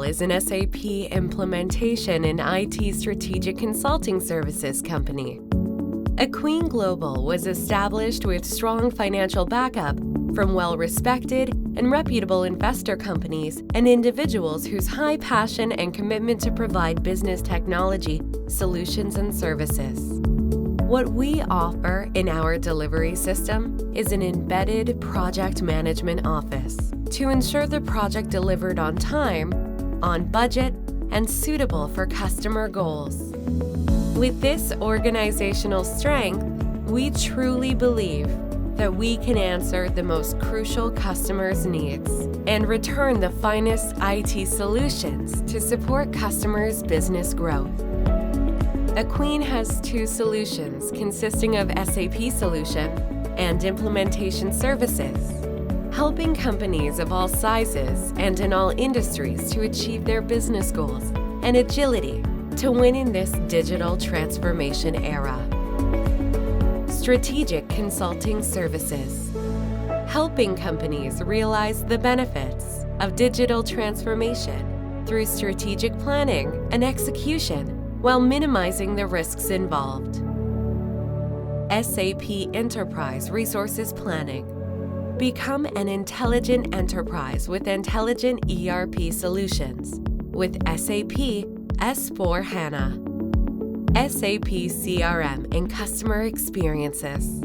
is an SAP implementation and IT strategic consulting services company. Akween Global was established with strong financial backup from well-respected and reputable investor companies and individuals whose high passion and commitment to provide business technology, solutions, and services. What we offer in our delivery system is an embedded project management office to ensure the project delivered on time, on budget, and suitable for customer goals. With this organizational strength, we truly believe that we can answer the most crucial customers' needs and return the finest IT solutions to support customers' business growth. Akween has two solutions consisting of SAP Solution and Implementation Services, helping companies of all sizes and in all industries to achieve their business goals and agility to win in this digital transformation era. Strategic Consulting Services, helping companies realize the benefits of digital transformation through strategic planning and execution while minimizing the risks involved. SAP Enterprise Resources Planning. Become an intelligent enterprise with intelligent ERP solutions with SAP S/4HANA. SAP CRM and customer experiences.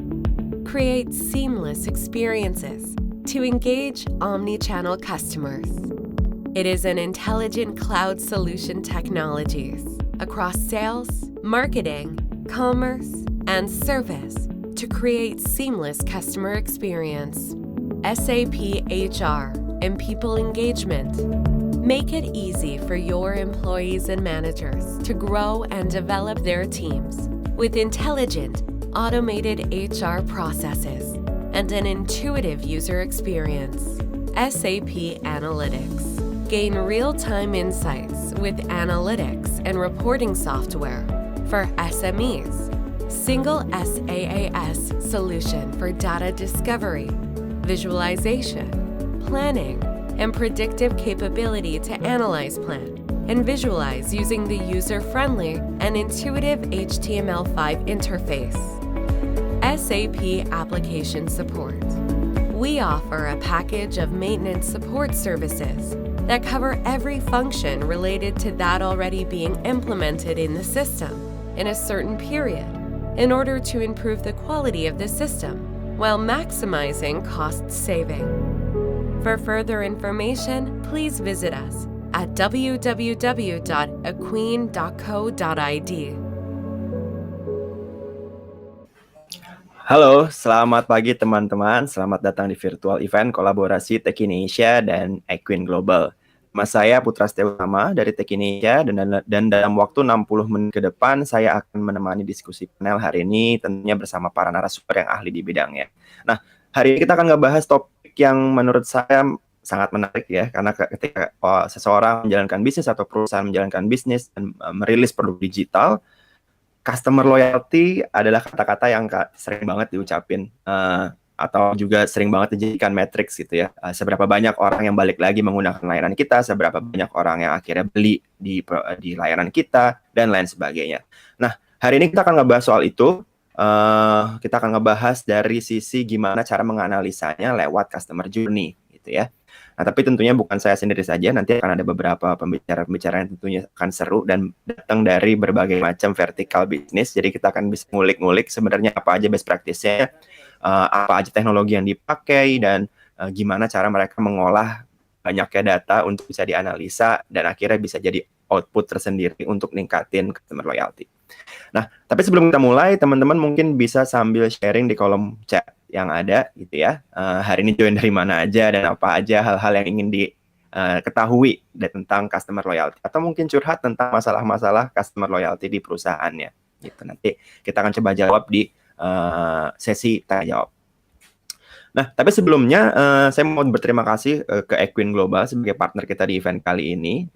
Create seamless experiences to engage omni-channel customers. It is an intelligent cloud solution technologies across sales, marketing, commerce, and service to create seamless customer experience. SAP HR and people engagement. Make it easy for your employees and managers to grow and develop their teams with intelligent, automated HR processes and an intuitive user experience. SAP Analytics. Gain real-time insights with analytics and reporting software for SMEs. Single SaaS solution for data discovery, visualization, planning, and predictive capability to analyze, plan, and visualize using the user-friendly and intuitive HTML5 interface. SAP Application Support. We offer a package of maintenance support services that cover every function related to that already being implemented in the system in a certain period in order to improve the quality of the system while maximizing cost saving. For further information, please visit us at www.akween.co.id. Halo, selamat pagi teman-teman. Selamat datang di virtual event kolaborasi Techinesia dan Akween Global. Nama saya Putra Setiautama dari Techinesia dan dalam waktu 60 menit ke depan saya akan menemani diskusi panel hari ini tentunya bersama para narasumber yang ahli di bidangnya. Nah, hari ini kita akan ngebahas topik yang menurut saya sangat menarik ya, karena ketika seseorang menjalankan bisnis atau perusahaan menjalankan bisnis dan merilis produk digital, customer loyalty adalah kata-kata yang sering banget diucapin atau juga sering banget dijadikan matriks gitu ya. Seberapa banyak orang yang balik lagi menggunakan layanan kita, seberapa banyak orang yang akhirnya beli di layanan kita, dan lain sebagainya. Nah, hari ini kita akan ngebahas soal itu. Kita akan ngebahas dari sisi gimana cara menganalisanya lewat customer journey gitu ya. Nah, tapi tentunya bukan saya sendiri saja, nanti akan ada beberapa pembicara yang tentunya akan seru dan datang dari berbagai macam vertikal bisnis. Jadi kita akan bisa ngulik-ngulik sebenarnya apa aja best practice-nya, apa aja teknologi yang dipakai, dan gimana cara mereka mengolah banyaknya data untuk bisa dianalisa dan akhirnya bisa jadi output tersendiri untuk ningkatin customer loyalty. Nah, tapi sebelum kita mulai, teman-teman mungkin bisa sambil sharing di kolom chat yang ada gitu ya. Hari ini join dari mana aja dan apa aja hal-hal yang ingin diketahui tentang customer loyalty, atau mungkin curhat tentang masalah-masalah customer loyalty di perusahaannya. Gitu. Nanti kita akan coba jawab di sesi tanya jawab. Nah, tapi sebelumnya saya mau berterima kasih ke Akween Global sebagai partner kita di event kali ini.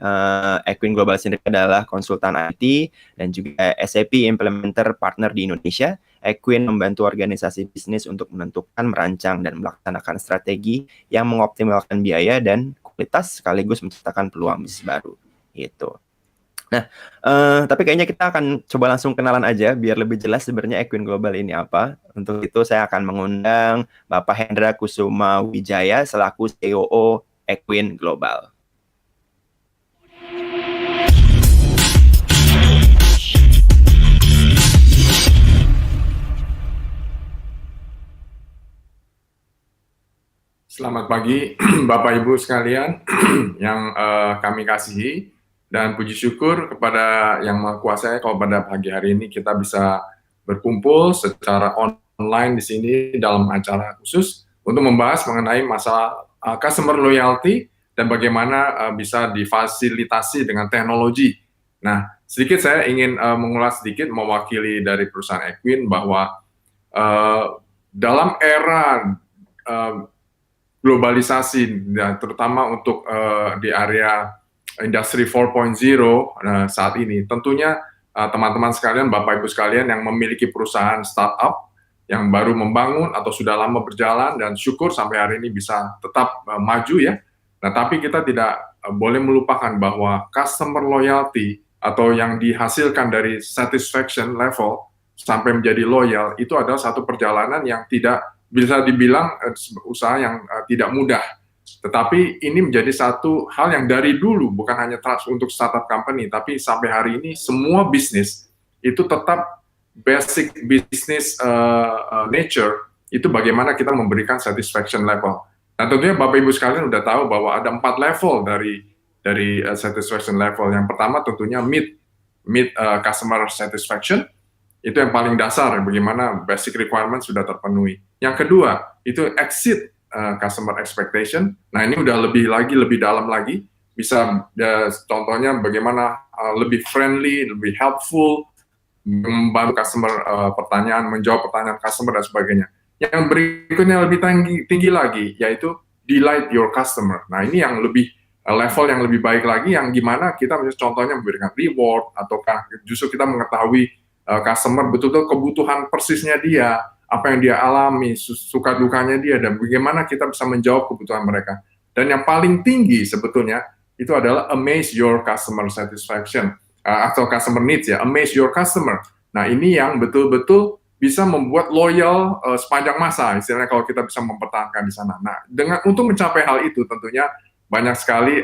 Akween Global sendiri adalah konsultan IT dan juga SAP Implementer Partner di Indonesia. Akween membantu organisasi bisnis untuk menentukan, merancang, dan melaksanakan strategi yang mengoptimalkan biaya dan kualitas sekaligus menciptakan peluang bisnis baru gitu. Nah, tapi kayaknya kita akan coba langsung kenalan aja biar lebih jelas sebenarnya Equin Global ini apa. Untuk itu saya akan mengundang Bapak Hendra Kusuma Wijaya selaku COO Equin Global. Selamat pagi Bapak Ibu sekalian yang kami kasihi, dan puji syukur kepada Yang Maha Kuasa kalau pada pagi hari ini kita bisa berkumpul secara online di sini dalam acara khusus untuk membahas mengenai masalah customer loyalty dan bagaimana bisa difasilitasi dengan teknologi. Nah, sedikit saya ingin mengulas sedikit mewakili dari perusahaan Equin bahwa dalam era globalisasi, dan terutama untuk di area industri 4.0 saat ini, tentunya teman-teman sekalian, Bapak Ibu sekalian yang memiliki perusahaan startup yang baru membangun atau sudah lama berjalan dan syukur sampai hari ini bisa tetap maju ya. Nah, tapi kita tidak boleh melupakan bahwa customer loyalty atau yang dihasilkan dari satisfaction level sampai menjadi loyal itu adalah satu perjalanan yang tidak bisa dibilang usaha yang tidak mudah. Tetapi ini menjadi satu hal yang dari dulu, bukan hanya untuk startup company, tapi sampai hari ini semua bisnis itu tetap basic business nature, itu bagaimana kita memberikan satisfaction level. Nah, tentunya Bapak Ibu sekalian sudah tahu bahwa ada 4 level dari satisfaction level. Yang pertama tentunya meet customer satisfaction, itu yang paling dasar, bagaimana basic requirement sudah terpenuhi. Yang kedua, itu exceed customer expectation. Nah, ini udah lebih dalam lagi. Bisa contohnya bagaimana lebih friendly, lebih helpful, membantu customer menjawab pertanyaan customer dan sebagainya. Yang berikutnya lebih tinggi lagi, yaitu delight your customer. Nah, ini yang lebih level yang lebih baik lagi, yang gimana kita contohnya memberikan reward, ataukah justru kita mengetahui customer betul-betul kebutuhan persisnya dia, apa yang dia alami, suka dukanya dia, dan bagaimana kita bisa menjawab kebutuhan mereka. Dan yang paling tinggi sebetulnya itu adalah amaze your customer satisfaction atau customer needs ya, amaze your customer. Nah, ini yang betul-betul bisa membuat loyal sepanjang masa, istilahnya kalau kita bisa mempertahankan di sana. Nah, untuk mencapai hal itu tentunya banyak sekali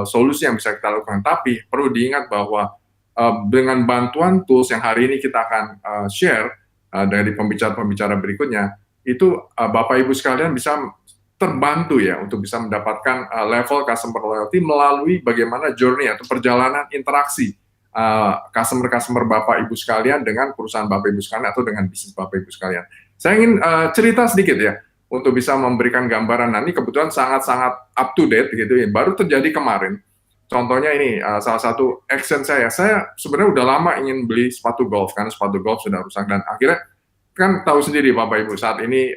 solusi yang bisa kita lakukan, tapi perlu diingat bahwa dengan bantuan tools yang hari ini kita akan share dari pembicara-pembicara berikutnya, itu Bapak Ibu sekalian bisa terbantu ya untuk bisa mendapatkan level customer loyalty melalui bagaimana journey atau perjalanan interaksi customer Bapak Ibu sekalian dengan perusahaan Bapak Ibu sekalian atau dengan bisnis Bapak Ibu sekalian. Saya ingin cerita sedikit ya untuk bisa memberikan gambaran. Nah, ini kebetulan sangat-sangat up to date gitu ya, baru terjadi kemarin. Contohnya ini, salah satu action saya sebenarnya udah lama ingin beli sepatu golf, karena sepatu golf sudah rusak, dan akhirnya kan tahu sendiri Bapak Ibu saat ini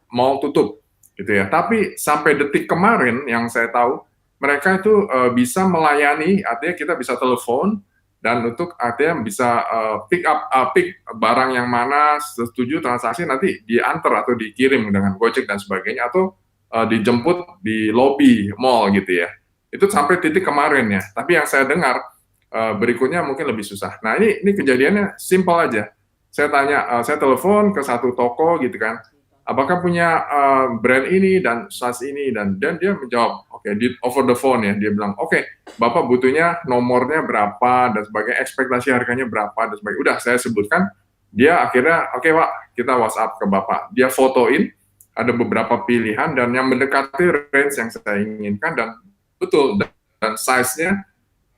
mall tutup gitu ya. Tapi sampai detik kemarin yang saya tahu, mereka itu bisa melayani, artinya kita bisa telepon, dan untuk artinya bisa pick barang yang mana setuju transaksi, nanti diantar atau dikirim dengan Gojek dan sebagainya, atau dijemput di lobi mall gitu ya. Itu sampai titik kemarin ya. Tapi yang saya dengar berikutnya mungkin lebih susah. Nah, ini kejadiannya simple aja. Saya tanya, saya telepon ke satu toko gitu kan, apakah punya brand ini dan size ini, dan dia menjawab, oke, over the phone ya, dia bilang, oke, Bapak butuhnya nomornya berapa dan sebagainya, ekspektasi harganya berapa dan sebagainya. Udah saya sebutkan, dia akhirnya, oke Pak, kita WhatsApp ke Bapak. Dia fotoin, ada beberapa pilihan dan yang mendekati range yang saya inginkan, dan betul, dan size-nya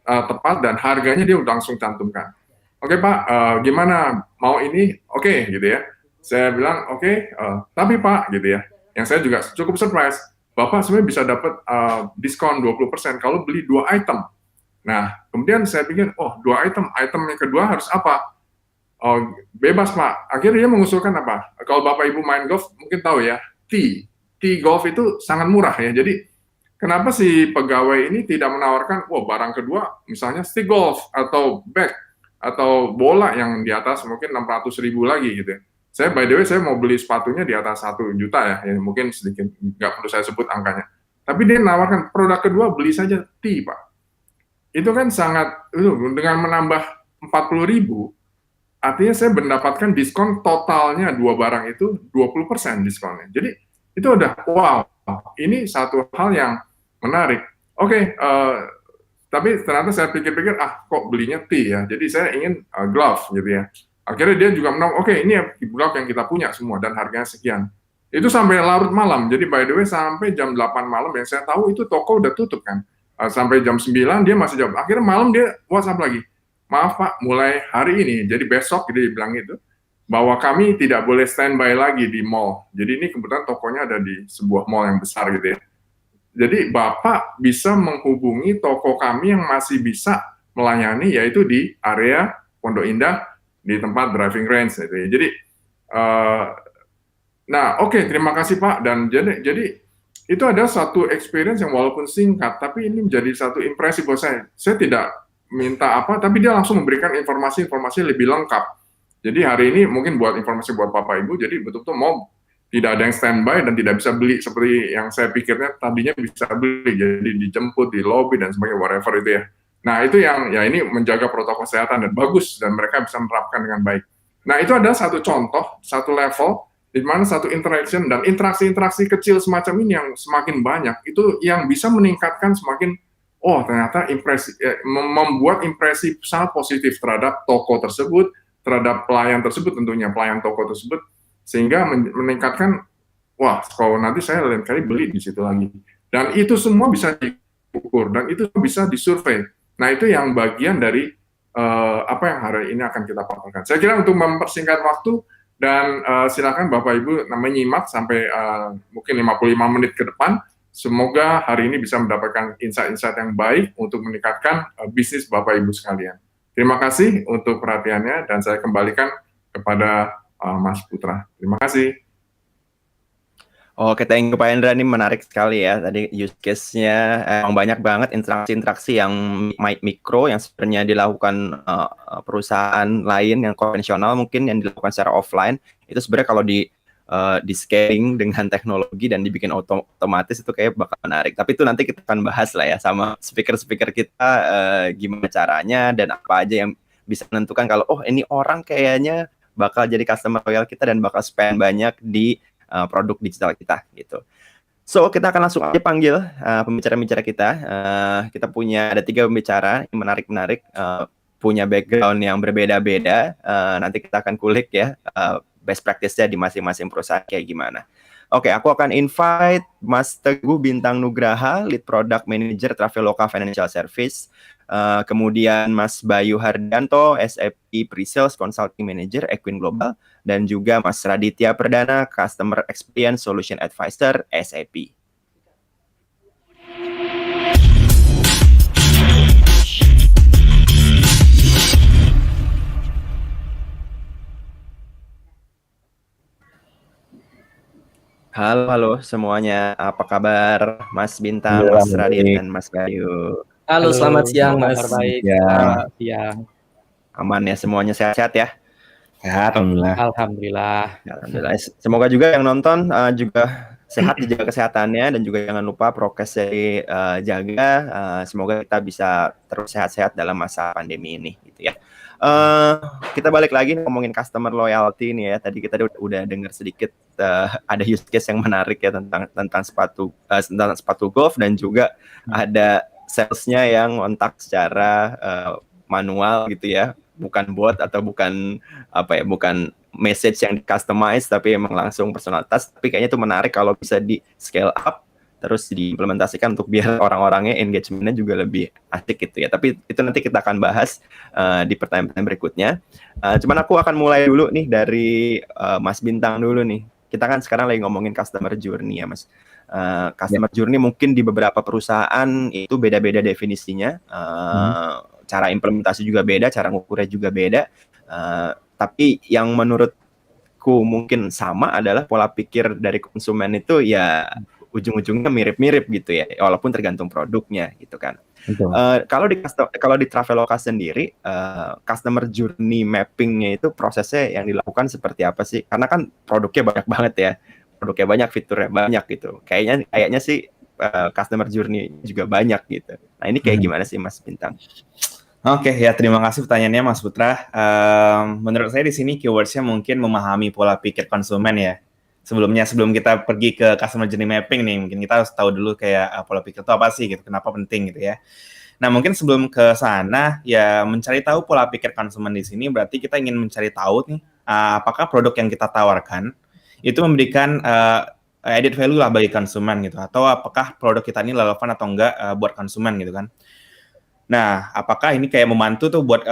tepat, dan harganya dia udah langsung cantumkan. Oke Pak, gimana, mau ini? Oke, gitu ya. Saya bilang, oke, tapi Pak, gitu ya, yang saya juga cukup surprise, Bapak sebenarnya bisa dapat diskon 20% kalau beli 2 item. Nah, kemudian saya pikir, oh 2 item yang kedua harus apa? Oh, bebas Pak. Akhirnya dia mengusulkan apa? Kalau Bapak Ibu main golf, mungkin tahu ya, tee golf itu sangat murah ya, jadi kenapa si pegawai ini tidak menawarkan, barang kedua, misalnya stick golf, atau bag, atau bola yang di atas mungkin 600.000 lagi gitu ya. By the way, saya mau beli sepatunya di atas 1 juta ya, mungkin sedikit, nggak perlu saya sebut angkanya. Tapi dia menawarkan produk kedua beli saja tea, Pak. Itu kan sangat, dengan menambah 40.000, artinya saya mendapatkan diskon totalnya dua barang itu 20% diskonnya. Jadi itu udah wow, ini satu hal yang menarik. Oke, tapi ternyata saya pikir-pikir, kok belinya tea ya, jadi saya ingin glove gitu ya. Akhirnya dia juga menang, oke, ini glove yang kita punya semua dan harganya sekian. Itu sampai larut malam, jadi by the way sampai jam 8 malam yang saya tahu itu toko udah tutup kan. Sampai jam 9 dia masih jawab. Akhirnya malam dia WhatsApp lagi, maaf Pak, mulai hari ini, jadi besok dia bilang itu, bahwa kami tidak boleh standby lagi di mall. Jadi ini kebetulan tokonya ada di sebuah mall yang besar gitu ya. Jadi Bapak bisa menghubungi toko kami yang masih bisa melayani, yaitu di area Pondok Indah, di tempat driving range gitu ya. Jadi, nah oke, terima kasih Pak. Dan jadi itu ada satu experience yang walaupun singkat, tapi ini menjadi satu impresi buat saya. Saya tidak minta apa, tapi dia langsung memberikan informasi-informasi lebih lengkap. Jadi hari ini mungkin buat informasi buat Bapak Ibu, jadi betul-betul mau tidak ada yang standby dan tidak bisa beli seperti yang saya pikirnya tadinya bisa beli, jadi dijemput di lobby dan sebagainya, whatever itu ya. Nah itu yang ya ini menjaga protokol kesehatan dan bagus dan mereka bisa menerapkan dengan baik. Nah itu ada satu contoh, satu level di mana satu interaction dan interaksi-interaksi kecil semacam ini yang semakin banyak itu yang bisa meningkatkan semakin ternyata membuat impresi sangat positif terhadap toko tersebut, terhadap pelayan tersebut tentunya, pelayan toko tersebut, sehingga meningkatkan, kalau nanti saya lain kali beli di situ lagi. Dan itu semua bisa diukur, dan itu bisa disurvei. Nah, itu yang bagian dari apa yang hari ini akan kita paparkan. Saya kira untuk mempersingkat waktu, dan silakan Bapak Ibu menyimak sampai mungkin 55 menit ke depan, semoga hari ini bisa mendapatkan insight-insight yang baik untuk meningkatkan bisnis Bapak Ibu sekalian. Terima kasih untuk perhatiannya, dan saya kembalikan kepada Mas Putra. Terima kasih. Oke, thank you Pak Hendra, ini menarik sekali ya. Tadi use case-nya emang banyak banget interaksi-interaksi yang mikro yang sebenarnya dilakukan perusahaan lain yang konvensional mungkin yang dilakukan secara offline. Itu sebenarnya kalau di scaling dengan teknologi dan dibikin otomatis itu kayak bakal menarik. Tapi itu nanti kita akan bahas lah ya sama speaker-speaker kita gimana caranya dan apa aja yang bisa menentukan kalau ini orang kayaknya bakal jadi customer loyal kita dan bakal spend banyak di produk digital kita gitu. So kita akan langsung aja panggil pembicara-pembicara kita. Kita punya ada 3 pembicara yang menarik-menarik, punya background yang berbeda-beda. Nanti kita akan kulik ya best practice-nya di masing-masing perusahaan kayak gimana. Oke, aku akan invite Mas Teguh Bintang Nugraha, Lead Product Manager Traveloka Financial Service. Kemudian Mas Bayu Hardanto, SAP Pre-Sales Consulting Manager Equin Global. Dan juga Mas Raditya Perdana, Customer Experience Solution Advisor SAP. Halo semuanya, apa kabar Mas Bintang, Mas Radit, dan Mas Bayu? Halo, selamat siang Mas. Baik. Selamat siang. Aman ya semuanya, sehat-sehat ya? Sehat, alhamdulillah. Alhamdulillah. Semoga juga yang nonton juga sehat, dijaga kesehatannya, dan juga jangan lupa prokesnya dijaga. Semoga kita bisa terus sehat-sehat dalam masa pandemi ini gitu ya. Kita balik lagi ngomongin customer loyalty nih ya. Tadi kita udah dengar sedikit ada use case yang menarik ya tentang sepatu golf, dan juga ada salesnya yang kontak secara manual gitu ya, bukan bot atau bukan message yang di customize, tapi emang langsung personalitas. Tapi kayaknya itu menarik kalau bisa di scale up terus diimplementasikan untuk biar orang-orangnya engagement-nya juga lebih asik gitu ya. Tapi itu nanti kita akan bahas di pertanyaan-pertanyaan berikutnya. Cuman aku akan mulai dulu nih dari Mas Bintang dulu nih. Kita kan sekarang lagi ngomongin customer journey ya Mas. Customer journey mungkin di beberapa perusahaan itu beda-beda definisinya. Cara implementasi juga beda, cara ngukurnya juga beda. Tapi yang menurutku mungkin sama adalah pola pikir dari konsumen itu ya ujung-ujungnya mirip-mirip gitu ya, walaupun tergantung produknya gitu kan. Kalau di Traveloka sendiri, customer journey mapping-nya itu prosesnya yang dilakukan seperti apa sih? Karena kan produknya banyak banget ya, produknya banyak, fiturnya banyak gitu. Kayaknya sih customer journey juga banyak gitu. Nah ini kayak gimana sih Mas Bintang? Oke, ya terima kasih pertanyaannya Mas Putra. Menurut saya di sini keywords-nya mungkin memahami pola pikir konsumen ya. Sebelum kita pergi ke customer journey mapping nih, mungkin kita harus tahu dulu kayak pola pikir itu apa sih gitu, kenapa penting gitu ya. Nah, mungkin sebelum ke sana ya mencari tahu pola pikir konsumen di sini berarti kita ingin mencari tahu nih apakah produk yang kita tawarkan itu memberikan added value lah bagi konsumen gitu, atau apakah produk kita ini relevan atau enggak buat konsumen gitu kan. Nah, apakah ini kayak membantu tuh buat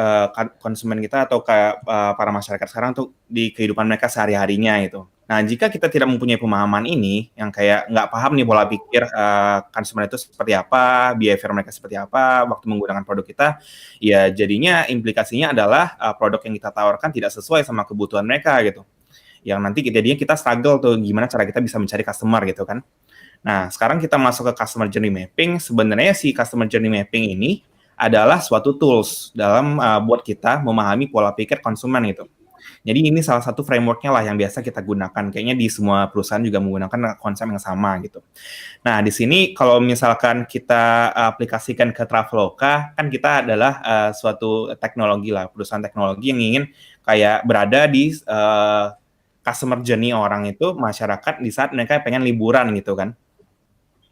konsumen kita atau kayak para masyarakat sekarang tuh di kehidupan mereka sehari-harinya gitu. Nah, jika kita tidak mempunyai pemahaman ini, yang kayak nggak paham nih pola pikir konsumen itu seperti apa, behavior mereka seperti apa, waktu menggunakan produk kita, ya jadinya implikasinya adalah produk yang kita tawarkan tidak sesuai sama kebutuhan mereka gitu. Yang nanti jadinya kita struggle tuh gimana cara kita bisa mencari customer gitu kan. Nah, sekarang kita masuk ke customer journey mapping. Sebenarnya si customer journey mapping ini adalah suatu tools dalam buat kita memahami pola pikir konsumen itu. Jadi ini salah satu framework-nya lah yang biasa kita gunakan. Kayaknya di semua perusahaan juga menggunakan konsep yang sama gitu. Nah, di sini kalau misalkan kita aplikasikan ke Traveloka, kan kita adalah suatu teknologi lah, perusahaan teknologi yang ingin kayak berada di customer journey orang itu, masyarakat di saat mereka pengen liburan gitu kan.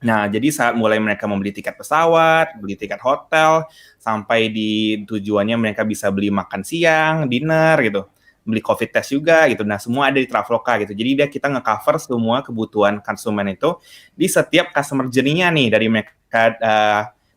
Nah, jadi saat mulai mereka membeli tiket pesawat, beli tiket hotel, sampai di tujuannya mereka bisa beli makan siang, dinner gitu, beli COVID test juga gitu. Nah, semua ada di Traveloka gitu. Jadi kita nge-cover semua kebutuhan konsumen itu di setiap customer journey-nya nih, dari mereka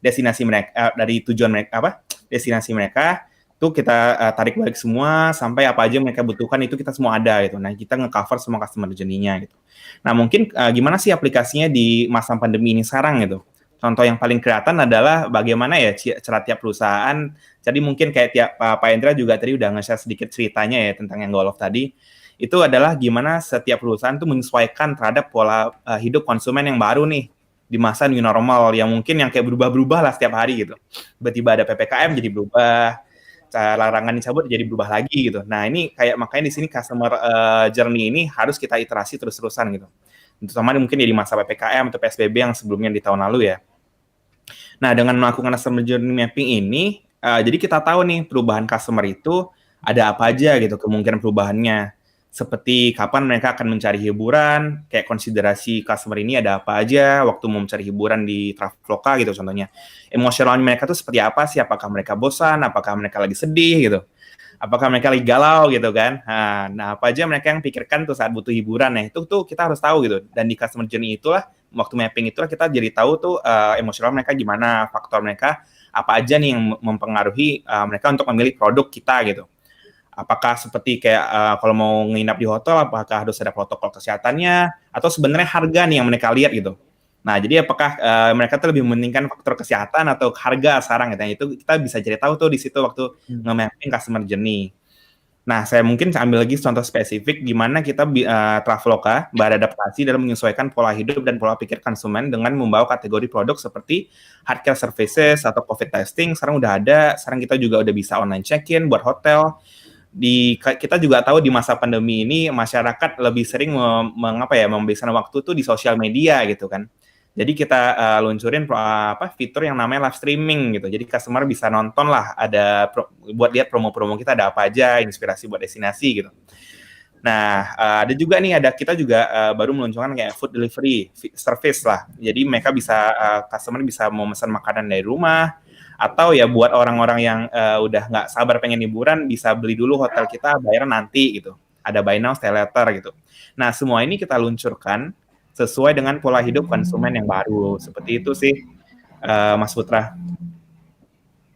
destinasi mereka, dari tujuan mereka destinasi mereka tuh kita tarik balik semua sampai apa aja mereka butuhkan itu kita semua ada gitu. Nah, kita nge-cover semua customer journey-nya gitu. Nah, mungkin gimana sih aplikasinya di masa pandemi ini sekarang gitu. Contoh yang paling kelihatan adalah bagaimana ya cara tiap perusahaan. Jadi mungkin kayak Pak Endra juga tadi udah nge-share sedikit ceritanya ya tentang yang Golf tadi. Itu adalah gimana setiap perusahaan tuh menyesuaikan terhadap pola hidup konsumen yang baru nih di masa new normal yang mungkin yang kayak berubah-berubah lah setiap hari gitu. Tiba-tiba ada PPKM jadi berubah, larangan dicabut jadi berubah lagi gitu. Nah, ini kayak makanya di sini customer journey ini harus kita iterasi terus-terusan gitu. Terutama mungkin di masa PPKM atau PSBB yang sebelumnya di tahun lalu ya. Nah, dengan melakukan customer journey mapping ini, jadi kita tahu nih perubahan customer itu ada apa aja gitu kemungkinan perubahannya. Seperti kapan mereka akan mencari hiburan, kayak konsiderasi customer ini ada apa aja waktu mau mencari hiburan di Traveloka gitu contohnya. Emosional mereka tuh seperti apa sih? Apakah mereka bosan? Apakah mereka lagi sedih gitu? Apakah mereka lagi galau gitu kan? Nah, apa aja mereka yang pikirkan tuh saat butuh hiburan. Nah, itu tuh kita harus tahu gitu. Dan di customer journey itulah, waktu mapping itulah kita jadi tahu tuh emosional mereka gimana, faktor mereka apa aja nih yang mempengaruhi mereka untuk memilih produk kita gitu. Apakah seperti kayak kalau mau nginap di hotel, apakah harus ada protokol kesehatannya, atau sebenarnya harga nih yang mereka lihat gitu. Nah, jadi apakah mereka tuh lebih mementingkan faktor kesehatan atau harga sekarang gitu. Nah, itu kita bisa jadi tahu tuh di situ waktu nge-mapping customer journey. Nah, saya mungkin ambil lagi contoh spesifik gimana kita Traveloka beradaptasi dalam menyesuaikan pola hidup dan pola pikir konsumen dengan membawa kategori produk seperti healthcare services atau COVID testing. Sekarang udah ada, sekarang kita juga udah bisa online check-in buat hotel. Kita juga tahu di masa pandemi ini masyarakat lebih sering menghabiskan waktu tuh di sosial media gitu kan. Jadi kita luncurin fitur yang namanya live streaming gitu. Jadi customer bisa nonton lah, buat lihat promo-promo kita ada apa aja, inspirasi buat destinasi gitu. Nah, ada juga nih kita juga baru meluncurkan kayak food delivery service lah. Jadi mereka bisa customer bisa mau pesan makanan dari rumah, atau ya buat orang-orang yang udah nggak sabar pengen liburan bisa beli dulu hotel kita, bayar nanti gitu. Ada buy now, stay later gitu. Nah, semua ini kita luncurkan sesuai dengan pola hidup konsumen yang baru. Seperti itu sih, Mas Putra.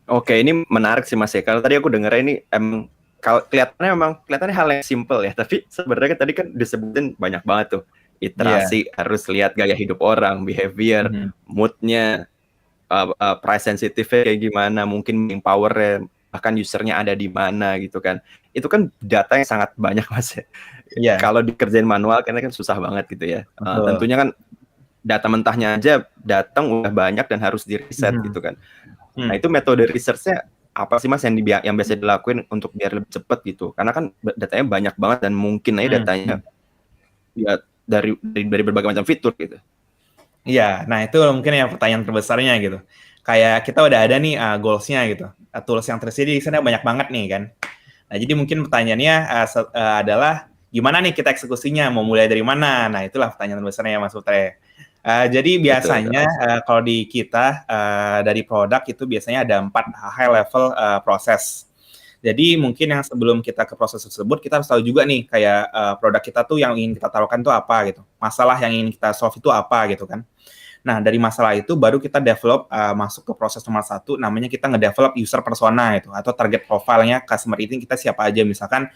Oke, ini menarik sih Mas ya. Kalau tadi aku dengar ini kelihatannya hal yang simple ya, tapi sebenarnya tadi kan disebutin banyak banget tuh. Iterasi, harus lihat gaya hidup orang, behavior, mood-nya, price sensitive-nya kayak gimana, mungkin empower-nya, bahkan usernya ada di mana gitu kan. Itu kan data yang sangat banyak Mas ya. Kalau dikerjain manual karena kan susah banget gitu ya. Tentunya kan data mentahnya aja datang udah banyak dan harus di-reset gitu kan. Nah, itu metode research-nya apa sih Mas yang biasa dilakuin untuk biar lebih cepat gitu? Karena kan datanya banyak banget dan mungkin aja datanya ya dari berbagai macam fitur gitu. Iya, nah itu mungkin yang pertanyaan terbesarnya gitu. Kayak kita udah ada nih goals-nya gitu. Tools yang tersedia di sana banyak banget nih kan. Nah, jadi mungkin pertanyaannya adalah gimana nih kita eksekusinya? Mau mulai dari mana? Nah, itulah pertanyaan terbesarnya Mas Putre. Jadi biasanya kalau di kita dari produk itu biasanya ada 4 high level proses. Jadi mungkin yang sebelum kita ke proses tersebut, kita harus tahu juga nih kayak produk kita tuh yang ingin kita taruhkan tuh apa gitu. Masalah yang ingin kita solve itu apa gitu kan. Nah, dari masalah itu baru kita develop masuk ke proses nomor 1, namanya kita ngedevelop user persona itu atau target profile-nya customer itu kita siapa aja. Misalkan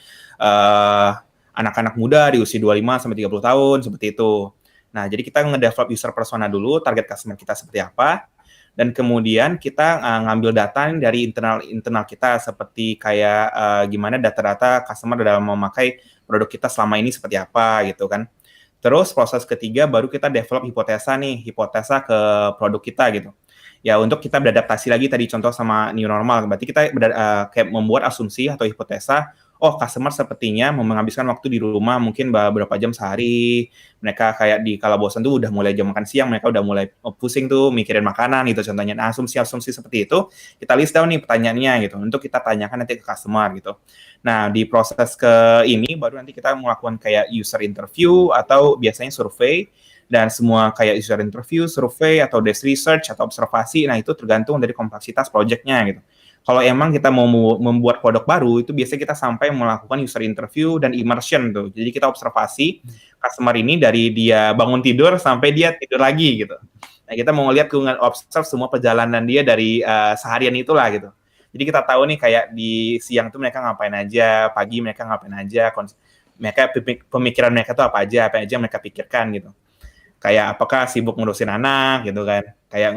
anak-anak muda di usia 25 sampai 30 tahun seperti itu. Nah, jadi kita ngedevelop user persona dulu, target customer kita seperti apa. Dan kemudian kita ngambil data dari internal kita seperti kayak gimana data-data customer dalam memakai produk kita selama ini seperti apa gitu kan. Terus proses ketiga baru kita develop hipotesa ke produk kita gitu. Ya untuk kita beradaptasi lagi tadi contoh sama new normal, berarti kita kayak membuat asumsi atau hipotesa, oh customer sepertinya mau menghabiskan waktu di rumah mungkin beberapa jam sehari, mereka kayak di kala bosan tuh udah mulai jam makan siang, mereka udah mulai pusing tuh mikirin makanan gitu contohnya. Nah, asumsi-asumsi seperti itu, kita list down nih pertanyaannya gitu, untuk kita tanyakan nanti ke customer gitu. Nah, di proses ke ini baru nanti kita melakukan kayak user interview atau biasanya survei, dan semua kayak user interview, survei, atau desk research, atau observasi, nah itu tergantung dari kompleksitas project-nya gitu. Kalau emang kita mau membuat produk baru, itu biasanya kita sampai melakukan user interview dan immersion tuh. Jadi kita observasi customer ini dari dia bangun tidur sampai dia tidur lagi gitu. Nah, kita mau lihat observe semua perjalanan dia dari seharian itulah gitu. Jadi kita tahu nih kayak di siang tuh mereka ngapain aja, pagi mereka ngapain aja, mereka pemikiran mereka tuh apa aja mereka pikirkan gitu. Kayak apakah sibuk ngurusin anak gitu kan, kayak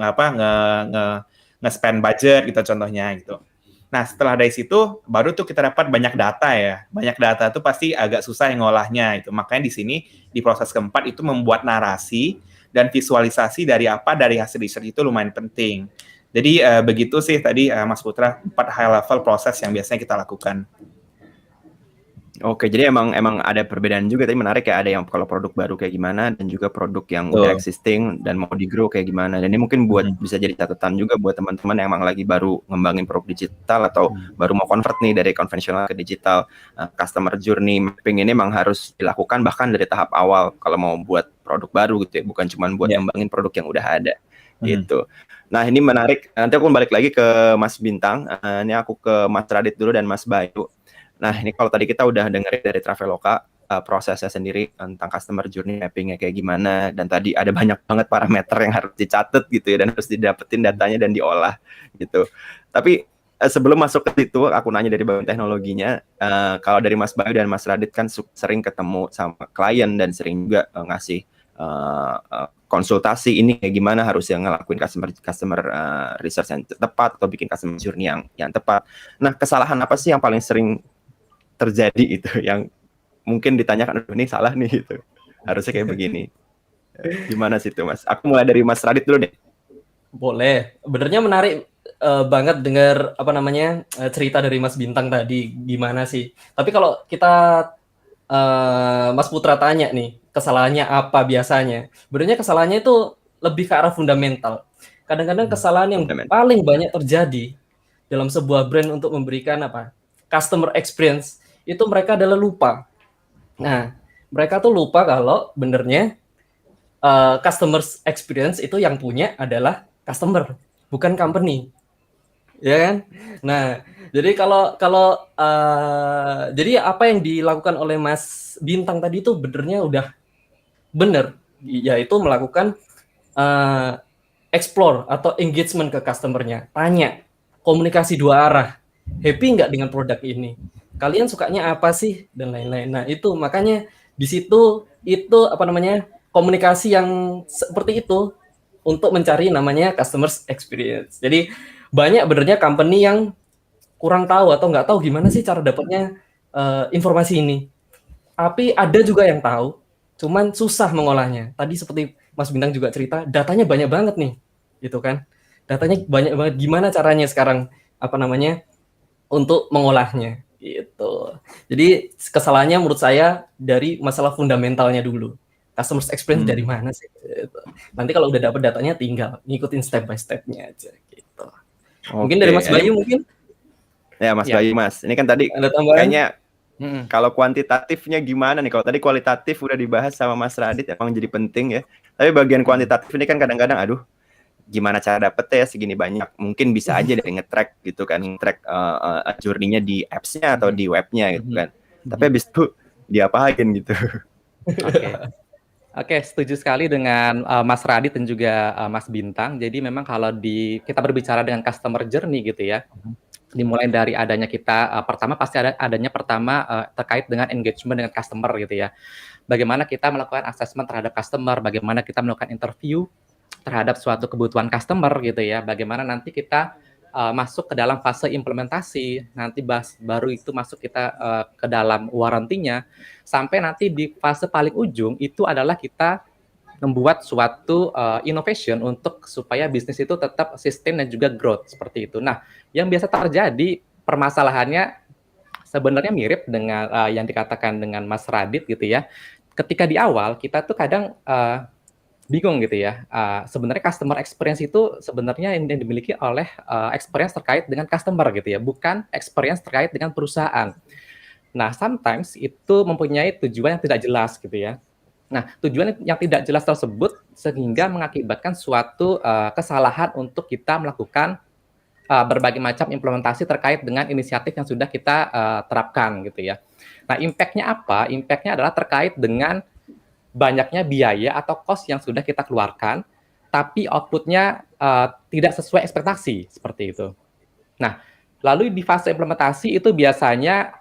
nge-spend budget gitu contohnya gitu. Nah, setelah dari situ baru tuh kita dapat banyak data ya. Banyak data tuh pasti agak susah ngolahnya itu. Makanya di sini di proses keempat itu membuat narasi dan visualisasi dari hasil research itu lumayan penting. Jadi begitu sih tadi Mas Putra 4 high level proses yang biasanya kita lakukan. Oke, jadi emang ada perbedaan juga. Tadi menarik ya, ada yang kalau produk baru kayak gimana dan juga produk yang udah existing dan mau di-grow kayak gimana. Dan ini mungkin bisa jadi catatan juga buat teman-teman yang emang lagi baru ngembangin produk digital atau baru mau convert nih dari konvensional ke digital. Customer journey mapping ini emang harus dilakukan bahkan dari tahap awal kalau mau buat produk baru gitu ya, bukan cuma buat ngembangin produk yang udah ada gitu. Nah, ini menarik. Nanti aku balik lagi ke Mas Bintang. Ini aku ke Mas Radit dulu dan Mas Bayu. Nah, ini kalau tadi kita udah dengerin dari Traveloka prosesnya sendiri tentang customer journey mapping-nya kayak gimana, dan tadi ada banyak banget parameter yang harus dicatat gitu ya, dan harus didapetin datanya dan diolah gitu. Tapi sebelum masuk ke situ, aku nanya dari bagian teknologinya, kalau dari Mas Bayu dan Mas Radit kan sering ketemu sama klien dan sering juga ngasih konsultasi ini kayak gimana harus yang ngelakuin customer research yang tepat atau bikin customer journey yang tepat. Nah, kesalahan apa sih yang paling sering terjadi itu yang mungkin ditanyakan, aduh ini salah nih gitu, harusnya kayak begini. Gimana sih itu Mas? Aku mulai dari Mas Radit dulu deh. Boleh. Benernya menarik banget dengar cerita dari Mas Bintang tadi gimana sih. Tapi kalau kita Mas Putra tanya nih, kesalahannya apa biasanya? Sebenarnya kesalahannya itu lebih ke arah fundamental. Kadang-kadang kesalahan yang paling banyak terjadi dalam sebuah brand untuk memberikan customer experience itu mereka adalah lupa. Nah, mereka tuh lupa kalau benernya customer experience itu yang punya adalah customer, bukan company. Ya kan? Nah, jadi jadi apa yang dilakukan oleh Mas Bintang tadi itu benernya udah bener, yaitu melakukan explore atau engagement ke customernya, tanya, komunikasi dua arah, happy nggak dengan produk ini, kalian sukanya apa sih, dan lain-lain. Nah, itu makanya di situ itu komunikasi yang seperti itu untuk mencari namanya customer experience. Jadi banyak benernya company yang kurang tahu atau nggak tahu gimana sih cara dapatnya informasi ini. Tapi ada juga yang tahu, cuman susah mengolahnya. Tadi seperti Mas Bintang juga cerita, datanya banyak banget nih, gitu kan? Datanya banyak banget. Gimana caranya sekarang untuk mengolahnya? Gitu. Jadi kesalahannya menurut saya dari masalah fundamentalnya dulu. customer experience dari mana sih? Gitu. Nanti kalau udah dapet datanya tinggal ngikutin step by step-nya aja gitu. Mungkin dari Mas Bayu mungkin? Ya Mas Bayu Mas, ini kan tadi ada tambahan? kayaknya kalau kuantitatifnya gimana nih? Kalau tadi kualitatif udah dibahas sama Mas Radit, emang jadi penting ya. Tapi bagian kuantitatif ini kan kadang-kadang, aduh, gimana cara dapetnya segini banyak? Mungkin bisa aja dari nge-track gitu kan, nge-track journey-nya di apps-nya atau di webnya gitu kan. Tapi habis itu diapain gitu. Oke, setuju sekali dengan Mas Radit dan juga Mas Bintang. Jadi memang kalau kita berbicara dengan customer journey gitu ya, dimulai dari adanya kita pertama pasti adanya terkait dengan engagement dengan customer gitu ya. Bagaimana kita melakukan assessment terhadap customer, bagaimana kita melakukan interview terhadap suatu kebutuhan customer gitu ya. Bagaimana nanti kita masuk ke dalam fase implementasi, nanti baru itu masuk kita ke dalam warranty-nya, sampai nanti di fase paling ujung itu adalah kita membuat suatu innovation untuk supaya bisnis itu tetap sustain dan juga growth seperti itu. Nah, yang biasa terjadi permasalahannya sebenarnya mirip dengan yang dikatakan dengan Mas Radit gitu ya. Ketika di awal kita tuh kadang bingung gitu ya. Sebenarnya customer experience itu sebenarnya yang dimiliki oleh experience terkait dengan customer gitu ya, bukan experience terkait dengan perusahaan. Nah, sometimes itu mempunyai tujuan yang tidak jelas gitu ya. Nah, tujuan yang tidak jelas tersebut sehingga mengakibatkan suatu kesalahan untuk kita melakukan berbagai macam implementasi terkait dengan inisiatif yang sudah kita terapkan gitu ya. Nah, impact-nya apa? Impact-nya adalah terkait dengan banyaknya biaya atau cost yang sudah kita keluarkan, tapi output-nya tidak sesuai ekspektasi, seperti itu. Nah, lalu di fase implementasi itu biasanya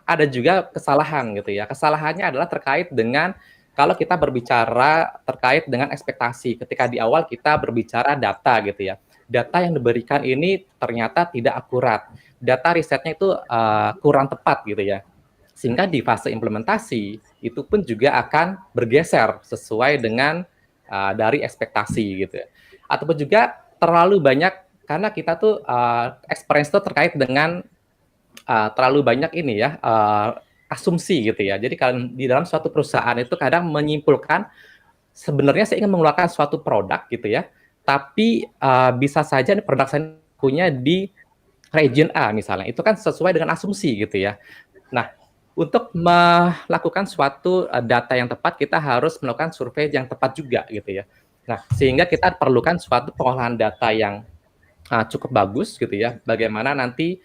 ada juga kesalahan gitu ya. Kesalahannya adalah terkait dengan kalau kita berbicara terkait dengan ekspektasi. Ketika di awal kita berbicara data gitu ya. Data yang diberikan ini ternyata tidak akurat. Data risetnya itu kurang tepat gitu ya. Sehingga di fase implementasi itu pun juga akan bergeser sesuai dengan dari ekspektasi gitu ya. Ataupun juga terlalu banyak karena kita tuh experience itu terkait dengan terlalu banyak ini ya asumsi gitu ya. Jadi kalau di dalam suatu perusahaan itu kadang menyimpulkan sebenarnya saya ingin mengeluarkan suatu produk gitu ya, tapi bisa saja produk saya punya di region A misalnya. Itu kan sesuai dengan asumsi gitu ya. Nah, untuk melakukan suatu data yang tepat kita harus melakukan survei yang tepat juga gitu ya. Nah, sehingga kita perlukan suatu pengolahan data yang cukup bagus gitu ya. Bagaimana nanti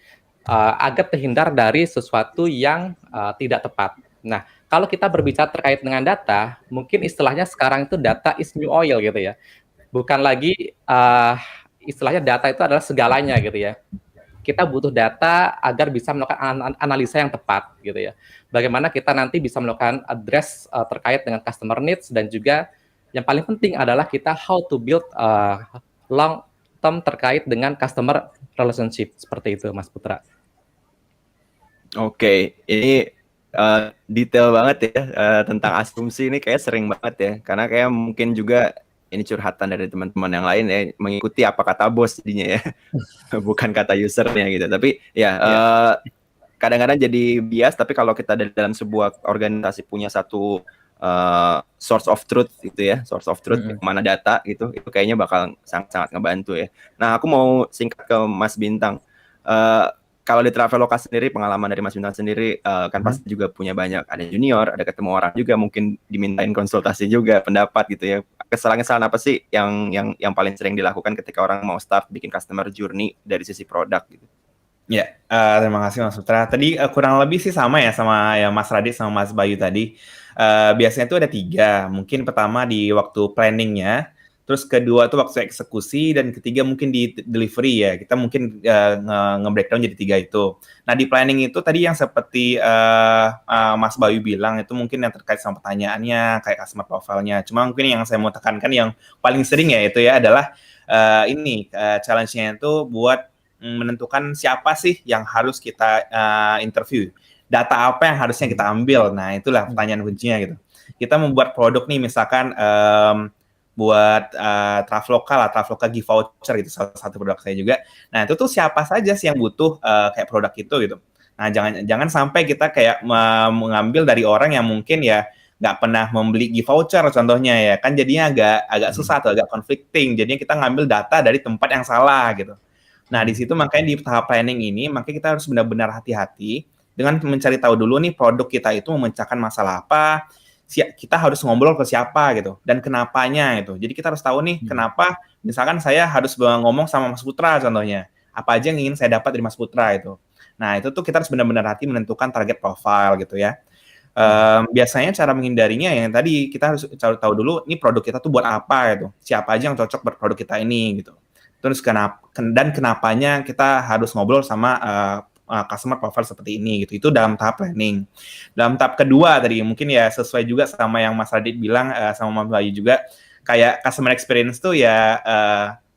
agar terhindar dari sesuatu yang tidak tepat. Nah, kalau kita berbicara terkait dengan data, mungkin istilahnya sekarang itu data is new oil gitu ya. Bukan lagi istilahnya data itu adalah segalanya gitu ya. Kita butuh data agar bisa melakukan analisa yang tepat gitu ya. Bagaimana kita nanti bisa melakukan address terkait dengan customer needs dan juga yang paling penting adalah kita how to build long term terkait dengan customer relationship seperti itu, Mas Putra. Oke, ini detail banget ya tentang asumsi ini kayak sering banget ya, karena kayak mungkin juga ini curhatan dari teman-teman yang lain ya, mengikuti apa kata bos jadinya ya, bukan kata usernya gitu. Tapi ya kadang-kadang jadi bias. Tapi kalau kita dalam sebuah organisasi punya satu source of truth gitu ya, source of truth mana data gitu, itu kayaknya bakal sangat-sangat ngebantu ya. Nah, aku mau singkat ke Mas Bintang. Kalau di Traveloka sendiri, pengalaman dari Mas Bintang sendiri kan pasti juga punya banyak, ada junior, ada ketemu orang juga, mungkin dimintain konsultasi juga, pendapat gitu ya. Kesalahan-kesalahan apa sih yang paling sering dilakukan ketika orang mau start bikin customer journey dari sisi produk gitu? Ya, terima kasih Mas Putra. Tadi kurang lebih sih sama ya sama ya Mas Radit sama Mas Bayu tadi. Biasanya itu ada 3. Mungkin pertama di waktu planningnya, terus kedua itu waktu eksekusi, dan ketiga mungkin di delivery ya. Kita mungkin nge-breakdown jadi 3 itu. Nah, di planning itu tadi yang seperti Mas Bayu bilang, itu mungkin yang terkait sama pertanyaannya, kayak customer profile-nya. Cuma mungkin yang saya mau tekankan yang paling sering ya itu ya adalah challenge-nya itu buat menentukan siapa sih yang harus kita interview. Data apa yang harusnya kita ambil. Nah, itulah pertanyaan kuncinya gitu. Kita membuat produk nih, misalkan buat Traveloka gift voucher gitu, salah satu produk saya juga. Nah, itu tuh siapa saja sih yang butuh kayak produk itu gitu. Nah, jangan sampai kita kayak mengambil dari orang yang mungkin ya nggak pernah membeli gift voucher contohnya ya, kan jadinya agak susah atau agak conflicting, jadinya kita ngambil data dari tempat yang salah gitu. Nah di situ makanya di tahap planning ini, makanya kita harus benar-benar hati-hati dengan mencari tahu dulu nih produk kita itu memecahkan masalah apa, kita harus ngobrol ke siapa gitu, dan kenapanya gitu. Jadi kita harus tahu nih kenapa, misalkan saya harus ngomong sama Mas Putra contohnya, apa aja yang ingin saya dapat dari Mas Putra itu. Nah itu tuh kita harus benar-benar hati menentukan target profile gitu ya. Biasanya cara menghindarinya yang tadi kita harus tahu dulu ini produk kita tuh buat apa gitu, siapa aja yang cocok berproduk kita ini gitu. Terus dan kenapanya kita harus ngobrol sama customer profile seperti ini gitu. Itu dalam tahap planning. Dalam tahap kedua tadi mungkin ya sesuai juga sama yang Mas Radit bilang sama Mas Bayu juga, kayak customer experience tuh ya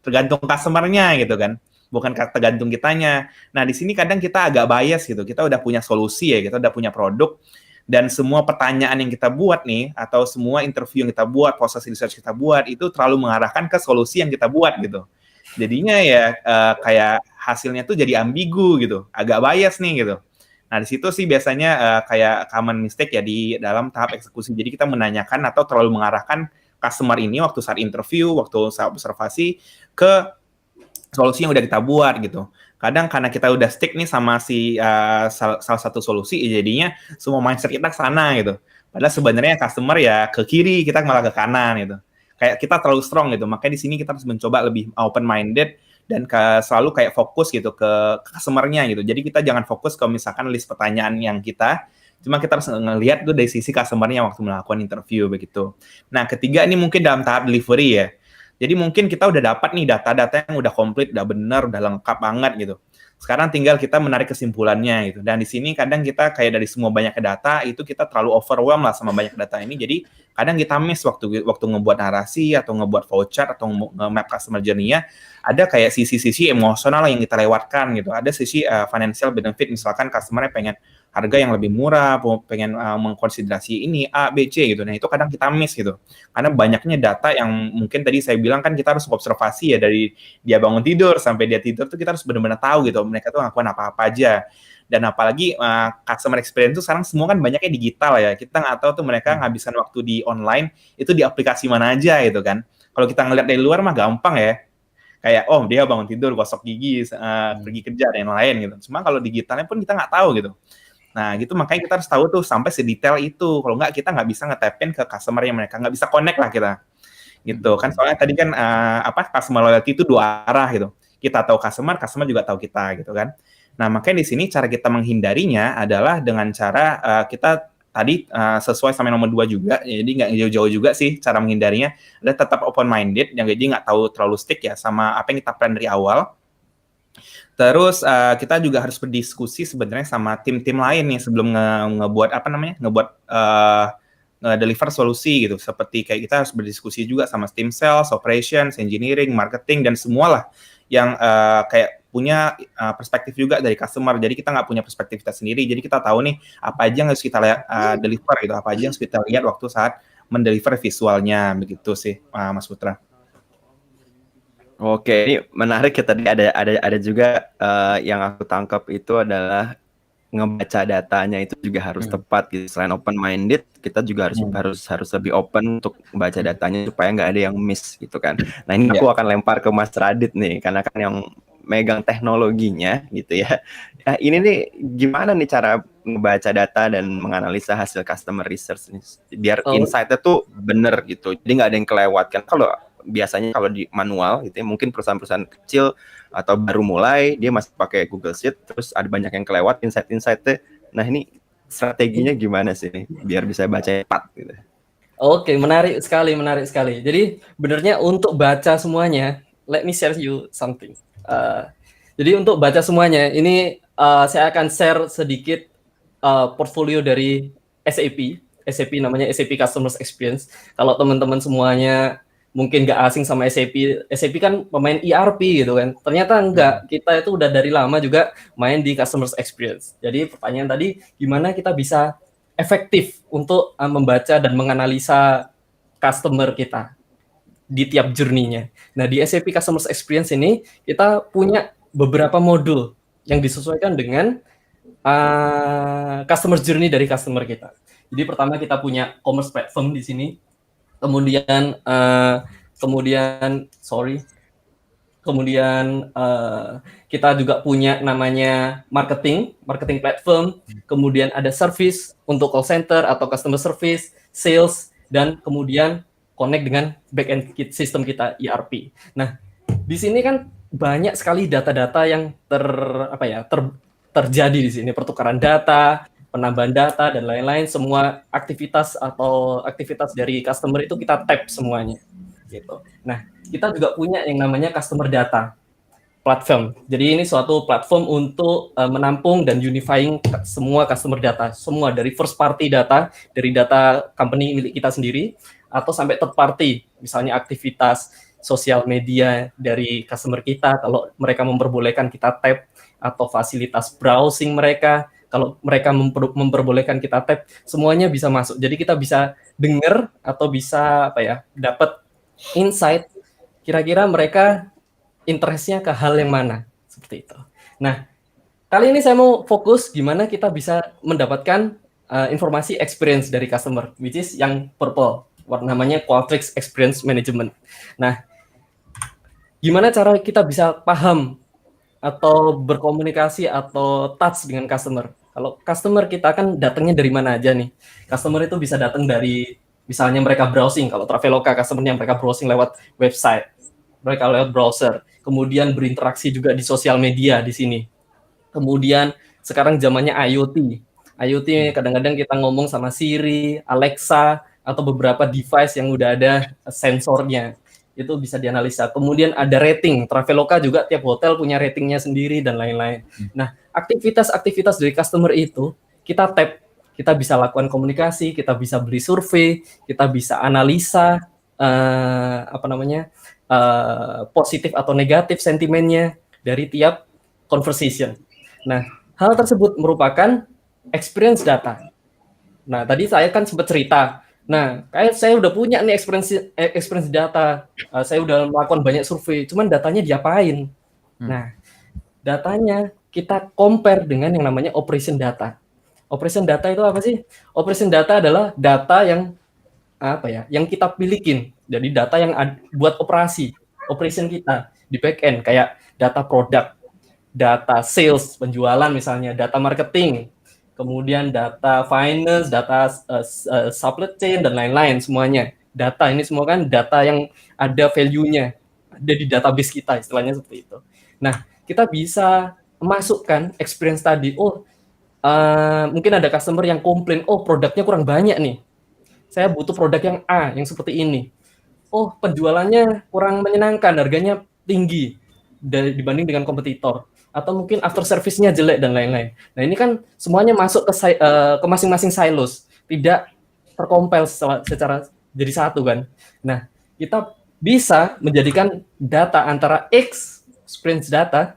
tergantung customer-nya gitu kan, bukan tergantung kitanya. Nah di sini kadang kita agak bias gitu, kita udah punya solusi ya, kita udah punya produk, dan semua pertanyaan yang kita buat nih, atau semua interview yang kita buat, proses research kita buat, itu terlalu mengarahkan ke solusi yang kita buat gitu. Jadinya ya kayak hasilnya tuh jadi ambigu gitu, agak bias nih gitu. Nah di situ sih biasanya kayak common mistake ya di dalam tahap eksekusi. Jadi kita menanyakan atau terlalu mengarahkan customer ini waktu saat interview, waktu saat observasi ke solusi yang udah kita buat gitu. Kadang karena kita udah stick nih sama salah satu solusi, jadinya semua mindset kita ke sana gitu. Padahal sebenarnya customer ya ke kiri, kita malah ke kanan gitu. Kayak kita terlalu strong gitu. Makanya di sini kita harus mencoba lebih open minded dan selalu kayak fokus gitu ke customer-nya gitu. Jadi kita jangan fokus ke misalkan list pertanyaan yang cuma kita harus ngelihat tuh dari sisi customer-nya waktu melakukan interview begitu. Nah, ketiga ini mungkin dalam tahap delivery ya. Jadi mungkin kita udah dapat nih data-data yang udah komplit, udah benar, udah lengkap banget gitu. Sekarang tinggal kita menarik kesimpulannya gitu. Dan di sini kadang kita kayak dari semua banyak data itu kita terlalu overwhelmed lah sama banyak data ini. Jadi kadang kita miss waktu ngebuat narasi atau ngebuat voucher atau nge-map customer journey-nya, ada kayak sisi-sisi emosional yang kita lewatkan gitu. Ada sisi financial benefit, misalkan customer-nya pengen harga yang lebih murah, pengen mengkonsiderasi ini A, B, C gitu. Nah, itu kadang kita miss gitu. Karena banyaknya data yang mungkin tadi saya bilang kan kita harus observasi ya, dari dia bangun tidur sampai dia tidur tuh kita harus benar-benar tahu gitu mereka tuh ngakuin apa-apa aja. Dan apalagi customer experience itu sekarang semua kan banyaknya digital ya. Kita nggak tahu tuh mereka ngabisan waktu di online itu di aplikasi mana aja gitu kan. Kalau kita ngeliat dari luar mah gampang ya. Kayak dia bangun tidur, gosok gigi, pergi kerja dan lain-lain gitu. Cuma kalau digitalnya pun kita nggak tahu gitu. Nah gitu, makanya kita harus tahu tuh sampai sedetail itu. Kalau nggak kita nggak bisa nge-tapin ke customer yang mereka, nggak bisa connect lah kita. Gitu kan, soalnya tadi kan customer loyalty itu dua arah gitu. Kita tahu customer juga tahu kita gitu kan. Nah makanya di sini cara kita menghindarinya adalah dengan cara kita tadi sesuai sama nomor 2 juga, jadi nggak jauh-jauh juga sih cara menghindarinya, adalah tetap open-minded, yang jadi nggak tahu terlalu stick ya sama apa yang kita plan dari awal. Terus kita juga harus berdiskusi sebenarnya sama tim-tim lain nih sebelum deliver solusi gitu. Seperti kayak kita harus berdiskusi juga sama tim sales, operations, engineering, marketing, dan semualah yang kayak punya perspektif juga dari customer. Jadi kita nggak punya perspektif kita sendiri. Jadi kita tahu nih apa aja yang harus kita deliver gitu, apa aja yang harus kita lihat waktu saat mendeliver visualnya, begitu sih Mas Putra. Oke, ini menarik ya, tadi ada juga yang aku tangkap itu adalah ngebaca datanya itu juga harus tepat gitu. Selain open minded, kita juga harus lebih open untuk membaca datanya supaya nggak ada yang miss gitu kan. Nah ini aku akan lempar ke Mas Radit nih, karena kan yang megang teknologinya gitu ya. Ini nih gimana nih cara ngebaca data dan menganalisa hasil customer research nih, biar insight-nya tuh bener gitu. Jadi nggak ada yang kelewat kan. Biasanya kalau di manual gitu ya, mungkin perusahaan-perusahaan kecil atau baru mulai dia masih pakai Google Sheet, terus ada banyak yang kelewat insight-insightnya. Nah ini strateginya gimana sih nih biar bisa baca cepat gitu? Oke, menarik sekali. Jadi benernya untuk baca semuanya, let me share you something. Jadi untuk baca semuanya, ini saya akan share sedikit portfolio dari SAP namanya SAP Customer Experience. Kalau teman-teman semuanya mungkin nggak asing sama SAP kan pemain ERP gitu kan. Ternyata enggak, kita itu udah dari lama juga main di Customer Experience. Jadi pertanyaan tadi, gimana kita bisa efektif untuk membaca dan menganalisa customer kita di tiap journey-nya. Nah, di SAP Customer Experience ini kita punya beberapa modul yang disesuaikan dengan customer journey dari customer kita. Jadi pertama kita punya commerce platform di sini, kemudian kita juga punya namanya marketing platform, kemudian ada service untuk call center atau customer service, sales, dan kemudian connect dengan back-end system kita ERP. Nah, di sini kan banyak sekali data-data yang terjadi di sini, pertukaran data, penambahan data, dan lain-lain. Semua aktivitas dari customer itu kita tap semuanya. Gitu. Nah, kita juga punya yang namanya customer data platform. Jadi ini suatu platform untuk menampung dan unifying semua customer data, semua dari first party data, dari data company milik kita sendiri, atau sampai third party, misalnya aktivitas sosial media dari customer kita, kalau mereka memperbolehkan kita tap, atau fasilitas browsing mereka, kalau mereka memperbolehkan kita tap, semuanya bisa masuk. Jadi kita bisa dengar atau bisa dapat insight kira-kira mereka interestnya ke hal yang mana, seperti itu. Nah, kali ini saya mau fokus gimana kita bisa mendapatkan informasi experience dari customer, which is yang purple, namanya Qualtrics Experience Management. Nah, gimana cara kita bisa paham atau berkomunikasi atau touch dengan customer? Kalau customer kita kan datangnya dari mana aja nih? Customer itu bisa datang dari misalnya mereka browsing, kalau Traveloka customer-nya mereka browsing lewat website, mereka lewat browser, kemudian berinteraksi juga di sosial media di sini. Kemudian sekarang zamannya IoT. IoT kadang-kadang kita ngomong sama Siri, Alexa, atau beberapa device yang udah ada sensornya. Itu bisa dianalisa. Kemudian ada rating. Traveloka juga tiap hotel punya ratingnya sendiri dan lain-lain. Nah, aktivitas-aktivitas dari customer itu kita tap, kita bisa lakukan komunikasi, kita bisa beli survei, kita bisa analisa positif atau negatif sentimennya dari tiap conversation. Nah, hal tersebut merupakan experience data. Nah, tadi saya kan sempat cerita. Nah, kayak saya udah punya nih experience data. Saya udah melakukan banyak survei, cuman datanya diapain? Nah, datanya kita compare dengan yang namanya operation data. Operation data itu apa sih? Operation data adalah data yang yang kita milikin. Jadi data yang buat operation kita di back end, kayak data produk, data sales, penjualan misalnya, data marketing, kemudian data finance, data supply chain, dan lain-lain semuanya. Data ini semua kan data yang ada value-nya, ada di database kita, istilahnya seperti itu. Nah, kita bisa masukkan experience tadi. Mungkin ada customer yang komplain, produknya kurang banyak nih. Saya butuh produk yang A, yang seperti ini. Penjualannya kurang menyenangkan, harganya tinggi dibanding dengan kompetitor. Atau mungkin after service-nya jelek dan lain-lain. Nah, ini kan semuanya masuk ke masing-masing silos, tidak terkompil secara jadi satu kan. Nah, kita bisa menjadikan data antara X experience data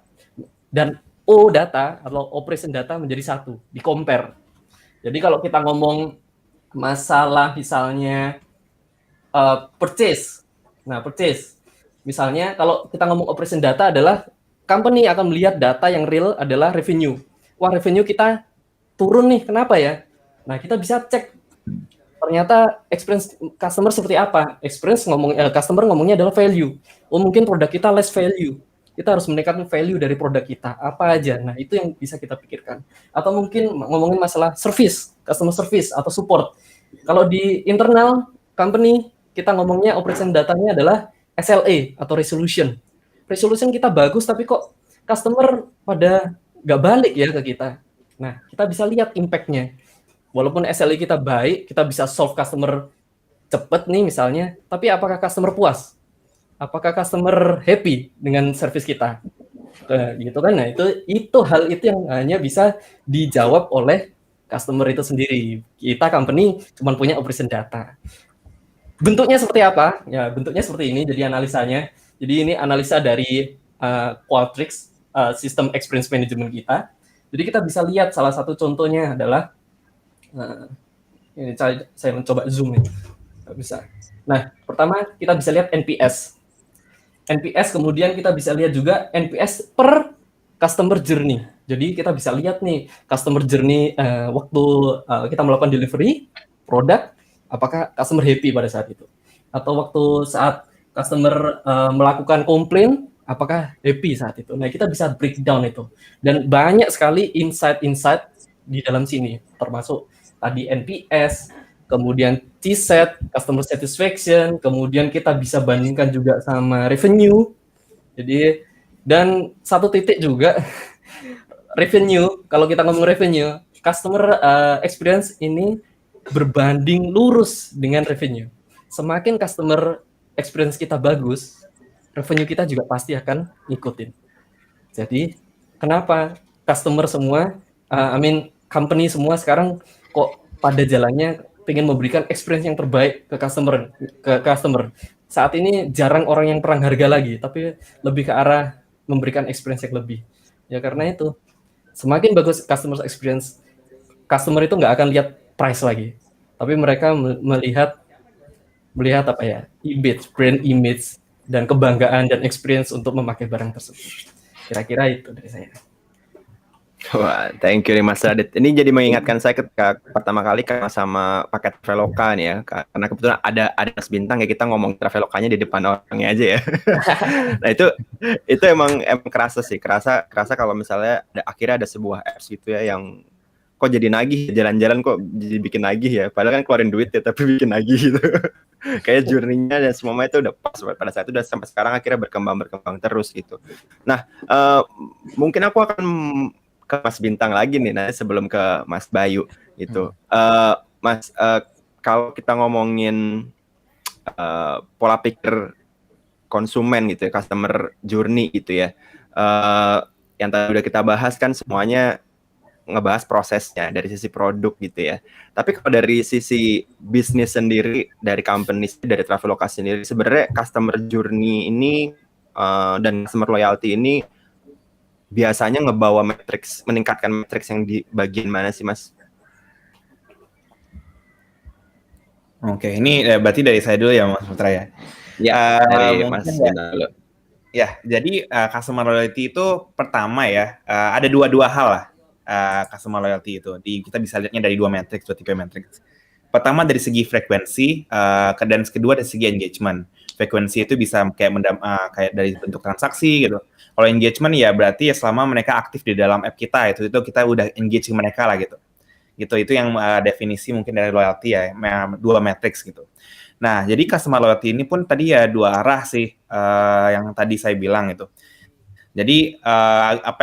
dan O data atau operation data menjadi satu, di-compare. Jadi kalau kita ngomong masalah misalnya purchase. Nah, purchase. Misalnya kalau kita ngomong operation data adalah company akan melihat data yang real adalah revenue. Wah, revenue kita turun nih, kenapa ya? Nah, kita bisa cek ternyata experience customer seperti apa. Customer ngomongnya adalah value. Mungkin produk kita less value. Kita harus meningkatkan value dari produk kita. Apa aja? Nah, itu yang bisa kita pikirkan. Atau mungkin ngomongin masalah service, customer service atau support. Kalau di internal company, kita ngomongnya operation datanya adalah SLA atau resolution. Resolution kita bagus, tapi kok customer pada nggak balik ya ke kita. Nah, kita bisa lihat impact-nya. Walaupun SLA kita baik, kita bisa solve customer cepat nih misalnya, tapi apakah customer puas? Apakah customer happy dengan service kita? Gitu kan? Nah, itu hal itu yang hanya bisa dijawab oleh customer itu sendiri. Kita company cuma punya operation data. Bentuknya seperti apa? Ya, bentuknya seperti ini. Jadi analisanya. Jadi ini analisa dari Qualtrics System Experience Management kita. Jadi kita bisa lihat salah satu contohnya adalah ini saya mencoba zoom ini. Nggak bisa. Nah, pertama kita bisa lihat NPS, kemudian kita bisa lihat juga NPS per customer journey. Jadi kita bisa lihat nih customer journey waktu kita melakukan delivery produk, apakah customer happy pada saat itu, atau waktu saat customer melakukan komplain, apakah happy saat itu. Nah, kita bisa breakdown itu, dan banyak sekali insight-insight di dalam sini, termasuk tadi NPS, kemudian T-set, customer satisfaction, kemudian kita bisa bandingkan juga sama revenue. Jadi, dan satu titik juga revenue, kalau kita ngomong revenue, customer experience ini berbanding lurus dengan revenue. Semakin customer experience kita bagus, revenue kita juga pasti akan ngikutin. Jadi, kenapa customer semua, company semua sekarang kok pada jalannya pengen memberikan experience yang terbaik ke customer. Saat ini jarang orang yang perang harga lagi, tapi lebih ke arah memberikan experience yang lebih. Ya karena itu, semakin bagus customer experience, customer itu nggak akan lihat price lagi, tapi mereka melihat apa ya, image, brand image, dan kebanggaan dan experience untuk memakai barang tersebut. Kira-kira itu dari saya. Wah, thank you nih Mas Radit. Ini jadi mengingatkan saya ketika pertama kali sama paket Traveloka nih ya, karena kebetulan ada Mas Bintang ya, kita ngomong Travelokanya di depan orangnya aja ya. Nah itu emang kerasa sih, kerasa kalau misalnya akhirnya ada sebuah apps gitu ya yang kok jadi nagih, jalan-jalan kok jadi bikin nagih ya, padahal kan keluarin duit ya tapi bikin nagih gitu. Kayak journey-nya dan semuanya itu udah pas pada saat itu, udah sampai sekarang akhirnya berkembang terus gitu. Nah, mungkin aku akan ke Mas Bintang lagi nih nanti sebelum ke Mas Bayu gitu. Mas, kalau kita ngomongin pola pikir konsumen gitu ya, customer journey gitu ya, yang tadi udah kita bahas kan semuanya ngebahas prosesnya dari sisi produk gitu ya. Tapi kalau dari sisi bisnis sendiri, dari company, dari Traveloka sendiri, sebenarnya customer journey ini dan customer loyalty ini biasanya ngebawa matriks, meningkatkan matriks yang di bagian mana sih, Mas? Oke, ini berarti dari saya dulu ya, Mas Putra ya. Ya, dari Mas Bintang dulu. Ya, jadi customer loyalty itu pertama ya, ada dua hal lah customer loyalty itu. Kita bisa lihatnya dari dua tipe matriks. Pertama dari segi frekuensi, dan kedua dari segi engagement. Frekuensi itu bisa kayak dari bentuk transaksi gitu. Kalau engagement ya berarti ya selama mereka aktif di dalam app kita, itu kita udah engage mereka lah gitu. Itu yang definisi mungkin dari loyalty ya, dua matriks gitu. Nah, jadi customer loyalty ini pun tadi ya dua arah sih, yang tadi saya bilang gitu. Jadi apa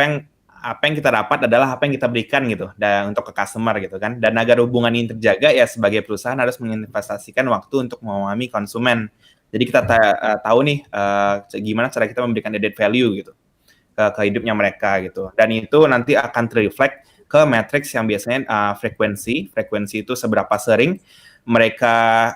yang kita dapat adalah apa yang kita berikan gitu, dan untuk ke customer gitu kan. Dan agar hubungan ini terjaga ya sebagai perusahaan harus menginvestasikan waktu untuk memahami konsumen. Jadi kita tahu nih gimana cara kita memberikan added value gitu ke hidupnya mereka gitu. Dan itu nanti akan terreflect ke matriks yang biasanya frekuensi itu seberapa sering mereka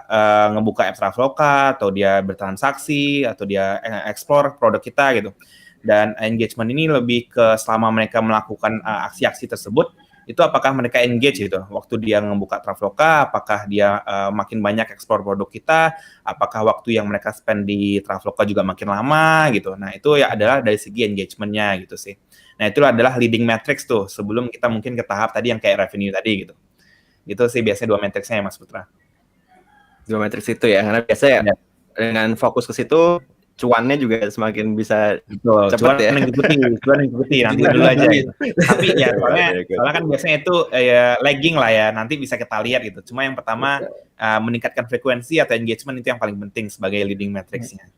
ngebuka app Traveloka, atau dia bertransaksi, atau dia explore produk kita gitu. Dan engagement ini lebih ke selama mereka melakukan aksi-aksi tersebut, itu apakah mereka engage gitu. Waktu dia ngebuka Traveloka, apakah dia makin banyak explore produk kita, apakah waktu yang mereka spend di Traveloka juga makin lama gitu. Nah, itu ya adalah dari segi engagement-nya gitu sih. Nah, itu adalah leading metrics tuh, sebelum kita mungkin ke tahap tadi yang kayak revenue tadi gitu. Gitu sih biasanya dua matriksnya ya, Mas Putra. Dua matriks itu ya, karena biasa ya dengan fokus ke situ, cuannya juga semakin bisa cepat ya. Cuan mengikuti nanti dulu aja gitu. Tapi ya soalnya kan biasanya itu lagging lah ya, nanti bisa kita lihat gitu. Cuma yang pertama meningkatkan frekuensi atau engagement itu yang paling penting sebagai leading matriksnya.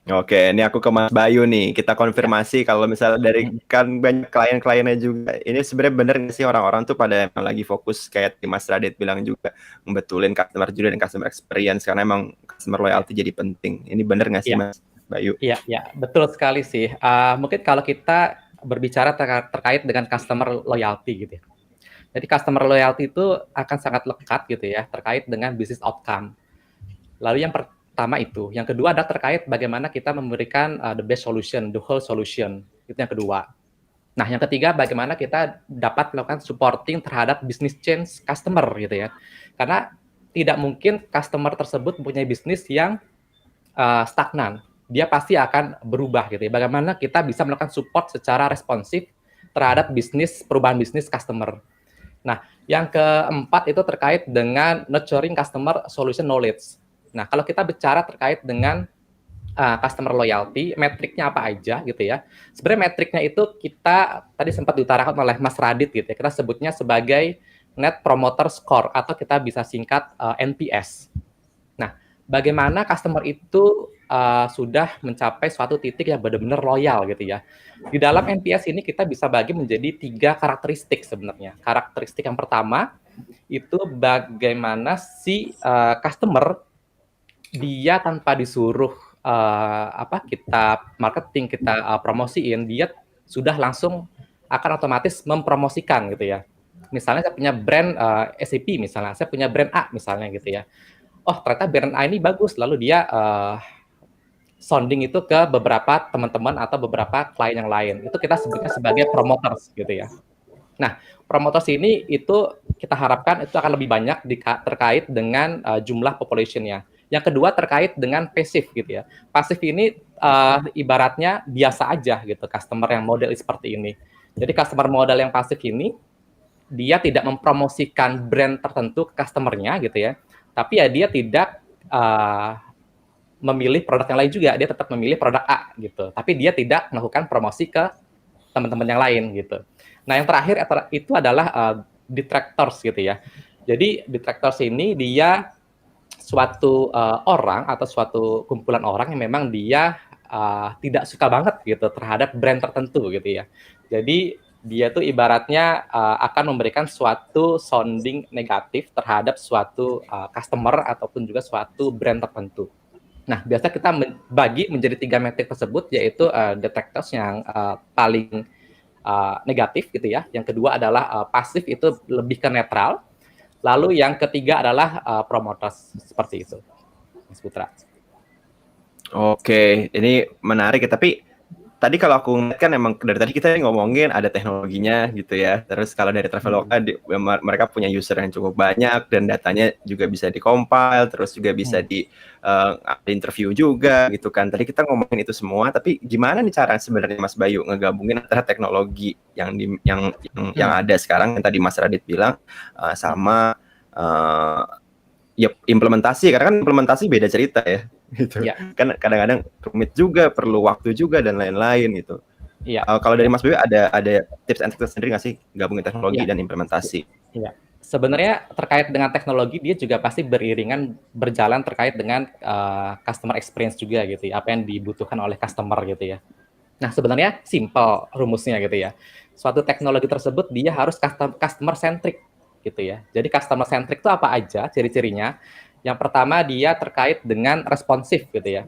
Oke, ini aku ke Mas Bayu nih. Kita konfirmasi kalau misalnya dari kan banyak klien-kliennya juga. Ini sebenarnya benar nggak sih orang-orang tuh pada emang lagi fokus kayak Mas Radit bilang juga, membetulin customer journey dan customer experience karena emang customer loyalty jadi penting. Ini benar nggak sih Mas Bayu? Iya, betul sekali sih. Mungkin kalau kita berbicara terkait dengan customer loyalty gitu ya. Jadi customer loyalty itu akan sangat lekat gitu ya terkait dengan business outcome. Lalu yang pertama itu, yang kedua adalah terkait bagaimana kita memberikan the best solution, the whole solution. Itu yang kedua. Nah, yang ketiga bagaimana kita dapat melakukan supporting terhadap business change customer gitu ya. Karena tidak mungkin customer tersebut mempunyai bisnis yang stagnan. Dia pasti akan berubah gitu ya. Bagaimana kita bisa melakukan support secara responsif terhadap perubahan bisnis customer. Nah, yang keempat itu terkait dengan nurturing customer solution knowledge. Nah, kalau kita bicara terkait dengan customer loyalty, metriknya apa aja gitu ya. Sebenarnya metriknya itu kita tadi sempat diutarakan oleh Mas Radit gitu ya. Kita sebutnya sebagai Net Promoter Score atau kita bisa singkat NPS. Nah, bagaimana customer itu sudah mencapai suatu titik yang benar-benar loyal gitu ya. Di dalam NPS ini kita bisa bagi menjadi 3 karakteristik sebenarnya. Karakteristik yang pertama itu bagaimana si customer dia tanpa disuruh kita marketing, kita promosiin, dia sudah langsung akan otomatis mempromosikan gitu ya. Misalnya saya punya brand SAP misalnya, saya punya brand A misalnya gitu ya. Oh ternyata brand A ini bagus, lalu dia sounding itu ke beberapa teman-teman atau beberapa klien yang lain. Itu kita sebutnya sebagai promoters gitu ya. Nah, promoters ini itu kita harapkan itu akan lebih banyak terkait dengan jumlah population-nya. Yang kedua terkait dengan pasif gitu ya. Pasif ini ibaratnya biasa aja gitu, customer yang model seperti ini. Jadi customer model yang pasif ini, dia tidak mempromosikan brand tertentu ke customer-nya gitu ya. Tapi ya dia tidak memilih produk yang lain juga, dia tetap memilih produk A gitu. Tapi dia tidak melakukan promosi ke teman-teman yang lain gitu. Nah yang terakhir itu adalah detractors gitu ya. Jadi detractors ini dia suatu orang atau suatu kumpulan orang yang memang dia tidak suka banget gitu terhadap brand tertentu gitu ya. Jadi dia tuh ibaratnya akan memberikan suatu sounding negatif terhadap suatu customer ataupun juga suatu brand tertentu. Nah, biasa kita bagi menjadi 3 metrik tersebut, yaitu detractors yang paling negatif gitu ya. Yang kedua adalah pasif, itu lebih ke netral. Lalu yang ketiga adalah promoters, seperti itu, Mas Putra. Oke, ini menarik ya. Tapi tadi kalau aku ngeliat kan emang dari tadi kita ngomongin ada teknologinya gitu ya. Terus kalau dari Traveloka mereka punya user yang cukup banyak dan datanya juga bisa di-compile, terus juga bisa di interview juga gitu kan. Tadi kita ngomongin itu semua, tapi gimana nih cara sebenarnya Mas Bayu ngegabungin antara teknologi yang ada sekarang yang tadi Mas Radit bilang sama ya implementasi, karena kan implementasi beda cerita ya gitu. Ya. Kan kadang-kadang rumit juga, perlu waktu juga dan lain-lain gitu. Iya. Kalau dari Mas Bayu ada tips and tricks sendiri nggak sih gabungin teknologi dan implementasi? Iya. Sebenarnya terkait dengan teknologi dia juga pasti beriringan berjalan terkait dengan customer experience juga gitu ya, apa yang dibutuhkan oleh customer gitu ya. Nah sebenarnya simple rumusnya gitu ya. Suatu teknologi tersebut dia harus customer centric gitu ya. Jadi customer centric itu apa aja ciri-cirinya? Yang pertama dia terkait dengan responsif gitu ya.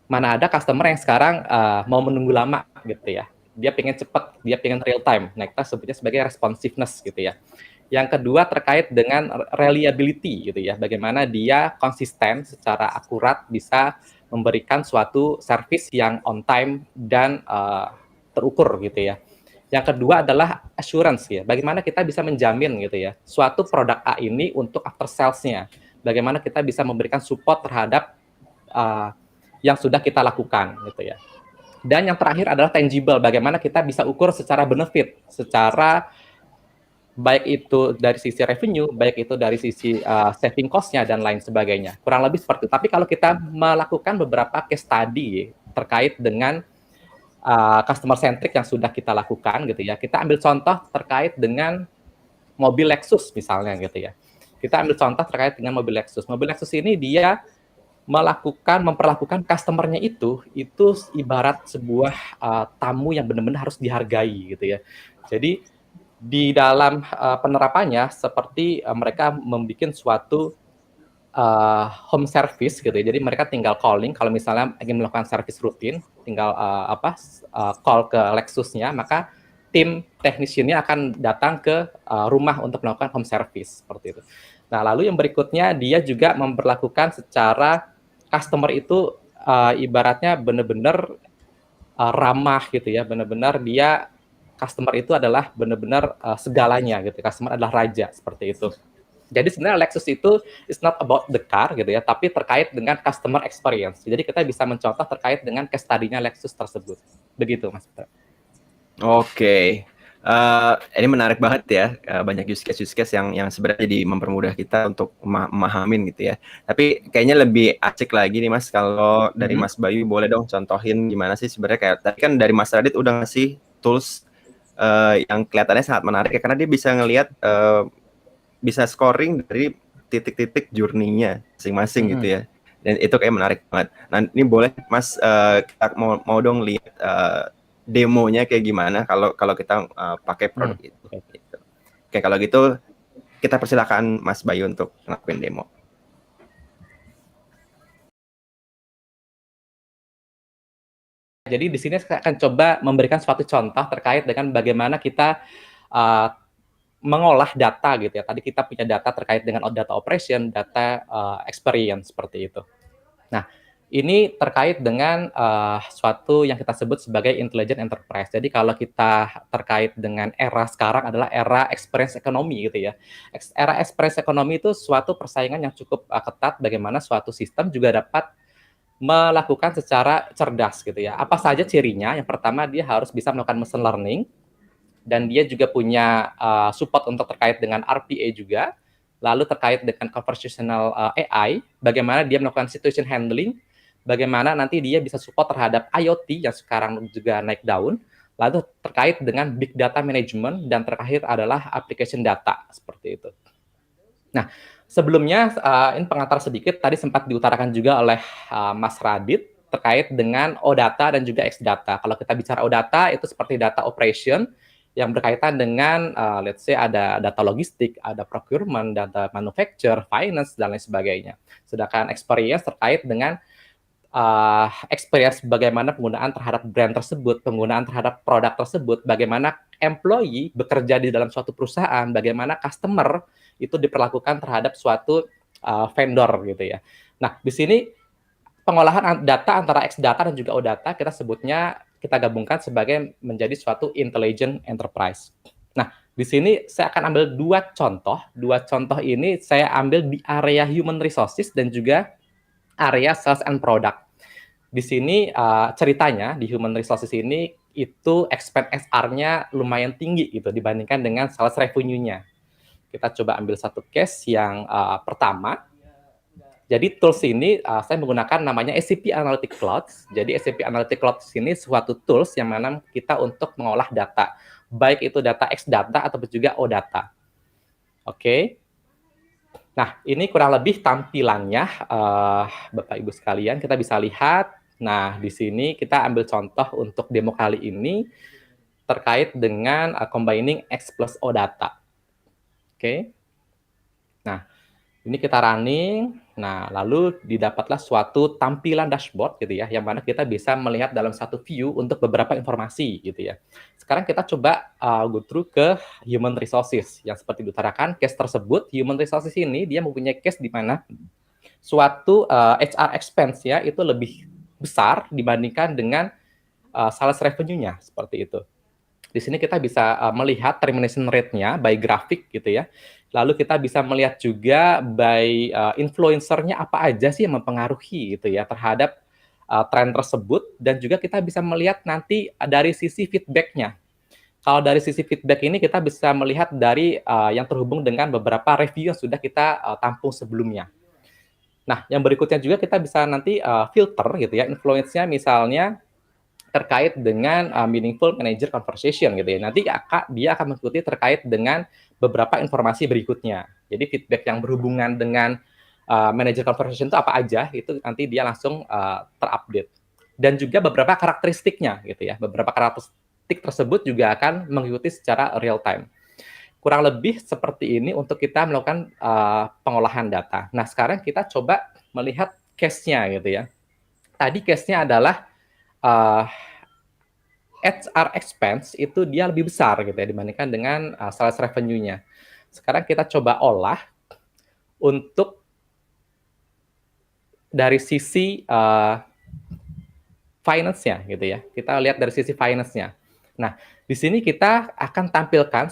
Mana ada customer yang sekarang mau menunggu lama gitu ya. Dia pengen cepat, dia pengen real time. Nah kita sebutnya sebagai responsiveness gitu ya. Yang kedua terkait dengan reliability gitu ya. Bagaimana dia konsisten secara akurat bisa memberikan suatu service yang on time dan terukur gitu ya. Yang kedua adalah assurance ya. Bagaimana kita bisa menjamin gitu ya suatu produk A ini untuk after sales-nya. Bagaimana kita bisa memberikan support terhadap yang sudah kita lakukan gitu ya. Dan yang terakhir adalah tangible. Bagaimana kita bisa ukur secara benefit, secara baik itu dari sisi revenue, baik itu dari sisi saving cost-nya dan lain sebagainya. Kurang lebih seperti itu. Tapi kalau kita melakukan beberapa case study terkait dengan customer centric yang sudah kita lakukan gitu ya. Kita ambil contoh terkait dengan mobil Lexus misalnya gitu ya. Kita ambil contoh terkait dengan mobil Lexus. Mobil Lexus ini dia memperlakukan customer-nya itu ibarat sebuah tamu yang benar-benar harus dihargai gitu ya. Jadi di dalam penerapannya seperti mereka membuat suatu home service gitu ya. Jadi mereka tinggal calling kalau misalnya ingin melakukan service rutin, tinggal call ke Lexus-nya, maka tim teknisiannya akan datang ke rumah untuk melakukan home service seperti itu. Nah, lalu yang berikutnya dia juga memperlakukan secara customer itu ibaratnya benar-benar ramah gitu ya, benar-benar dia customer itu adalah benar-benar segalanya gitu. Customer adalah raja seperti itu. Jadi sebenarnya Lexus itu is not about the car gitu ya, tapi terkait dengan customer experience. Jadi kita bisa mencontoh terkait dengan case study-nya Lexus tersebut. Begitu, Mas. Oke. Ini menarik banget ya, banyak use case yang sebenarnya jadi mempermudah kita untuk memahamin gitu ya. Tapi kayaknya lebih asik lagi nih Mas, kalau dari Mas Bayu boleh dong contohin gimana sih sebenarnya, kayak tadi kan dari Mas Radit udah ngasih tools yang kelihatannya sangat menarik ya, karena dia bisa ngelihat bisa scoring dari titik-titik journey-nya masing-masing gitu ya. Dan itu kayak menarik banget. Nah, ini boleh Mas, kita mau dong lihat demonya kayak gimana kalau kita pakai produk itu. Gitu. Oke, kalau gitu kita persilakan Mas Bayu untuk ngelakuin demo. Jadi di sini saya akan coba memberikan suatu contoh terkait dengan bagaimana kita mengolah data gitu ya. Tadi kita punya data terkait dengan data operation, data experience seperti itu. Nah, ini terkait dengan suatu yang kita sebut sebagai intelligent enterprise. Jadi kalau kita terkait dengan era sekarang adalah era experience economy gitu ya. Era experience economy itu suatu persaingan yang cukup ketat bagaimana suatu sistem juga dapat melakukan secara cerdas gitu ya. Apa saja cirinya? Yang pertama dia harus bisa melakukan machine learning dan dia juga punya support untuk terkait dengan RPA juga. Lalu terkait dengan conversational AI, bagaimana dia melakukan situation handling, bagaimana nanti dia bisa support terhadap IoT yang sekarang juga naik daun, lalu terkait dengan big data management, dan terakhir adalah application data, seperti itu. Nah, sebelumnya ini pengantar sedikit, tadi sempat diutarakan juga oleh Mas Radit, terkait dengan OData dan juga X-Data. Kalau kita bicara OData, itu seperti data operation, yang berkaitan dengan, let's say ada data logistik, ada procurement, data manufacture, finance, dan lain sebagainya. Sedangkan experience terkait dengan experience bagaimana penggunaan terhadap brand tersebut, penggunaan terhadap produk tersebut, bagaimana employee bekerja di dalam suatu perusahaan, bagaimana customer itu diperlakukan terhadap suatu vendor gitu ya. Nah, di sini pengolahan data antara X-Data dan juga O-Data kita gabungkan sebagai menjadi suatu intelligent enterprise. Nah, di sini saya akan ambil dua contoh. Dua contoh ini saya ambil di area human resources dan juga area sales and product. Di sini ceritanya di human resources ini itu expense SR-nya lumayan tinggi gitu dibandingkan dengan sales revenue-nya. Kita coba ambil satu case yang pertama. Jadi tools ini saya menggunakan namanya SAP Analytics Cloud. Jadi SAP Analytics Cloud ini suatu tools yang mana kita untuk mengolah data, baik itu data X-Data ataupun juga O-Data. Oke. Nah, ini kurang lebih tampilannya, Bapak Ibu sekalian, kita bisa lihat. Nah, di sini kita ambil contoh untuk demo kali ini terkait dengan combining X plus O-Data. Oke. Nah, ini kita running, nah lalu didapatlah suatu tampilan dashboard gitu ya, yang mana kita bisa melihat dalam satu view untuk beberapa informasi gitu ya. Sekarang kita coba go through ke human resources, yang seperti diutarakan case tersebut, human resources ini dia mempunyai case di mana suatu HR expense ya itu lebih besar dibandingkan dengan sales revenue-nya, seperti itu. Di sini kita bisa melihat termination rate-nya by grafik gitu ya. Lalu kita bisa melihat juga by influencer-nya apa aja sih yang mempengaruhi gitu ya terhadap tren tersebut, dan juga kita bisa melihat nanti dari sisi feedback-nya. Kalau dari sisi feedback ini kita bisa melihat dari yang terhubung dengan beberapa review yang sudah kita tampung sebelumnya. Nah, yang berikutnya juga kita bisa nanti filter gitu ya, influence-nya misalnya terkait dengan meaningful manager conversation gitu ya. Nanti dia akan mengikuti terkait dengan beberapa informasi berikutnya. Jadi feedback yang berhubungan dengan manager conversation itu apa aja, itu nanti dia langsung terupdate. Dan juga beberapa karakteristiknya gitu ya. Beberapa karakteristik tersebut juga akan mengikuti secara real time. Kurang lebih seperti ini untuk kita melakukan pengolahan data. Nah, sekarang kita coba melihat case-nya gitu ya. Tadi case-nya adalah HR expense itu dia lebih besar gitu ya dibandingkan dengan sales revenue-nya. Sekarang kita coba olah untuk dari sisi finance-nya gitu ya. Kita lihat dari sisi finance-nya. Nah, di sini kita akan tampilkan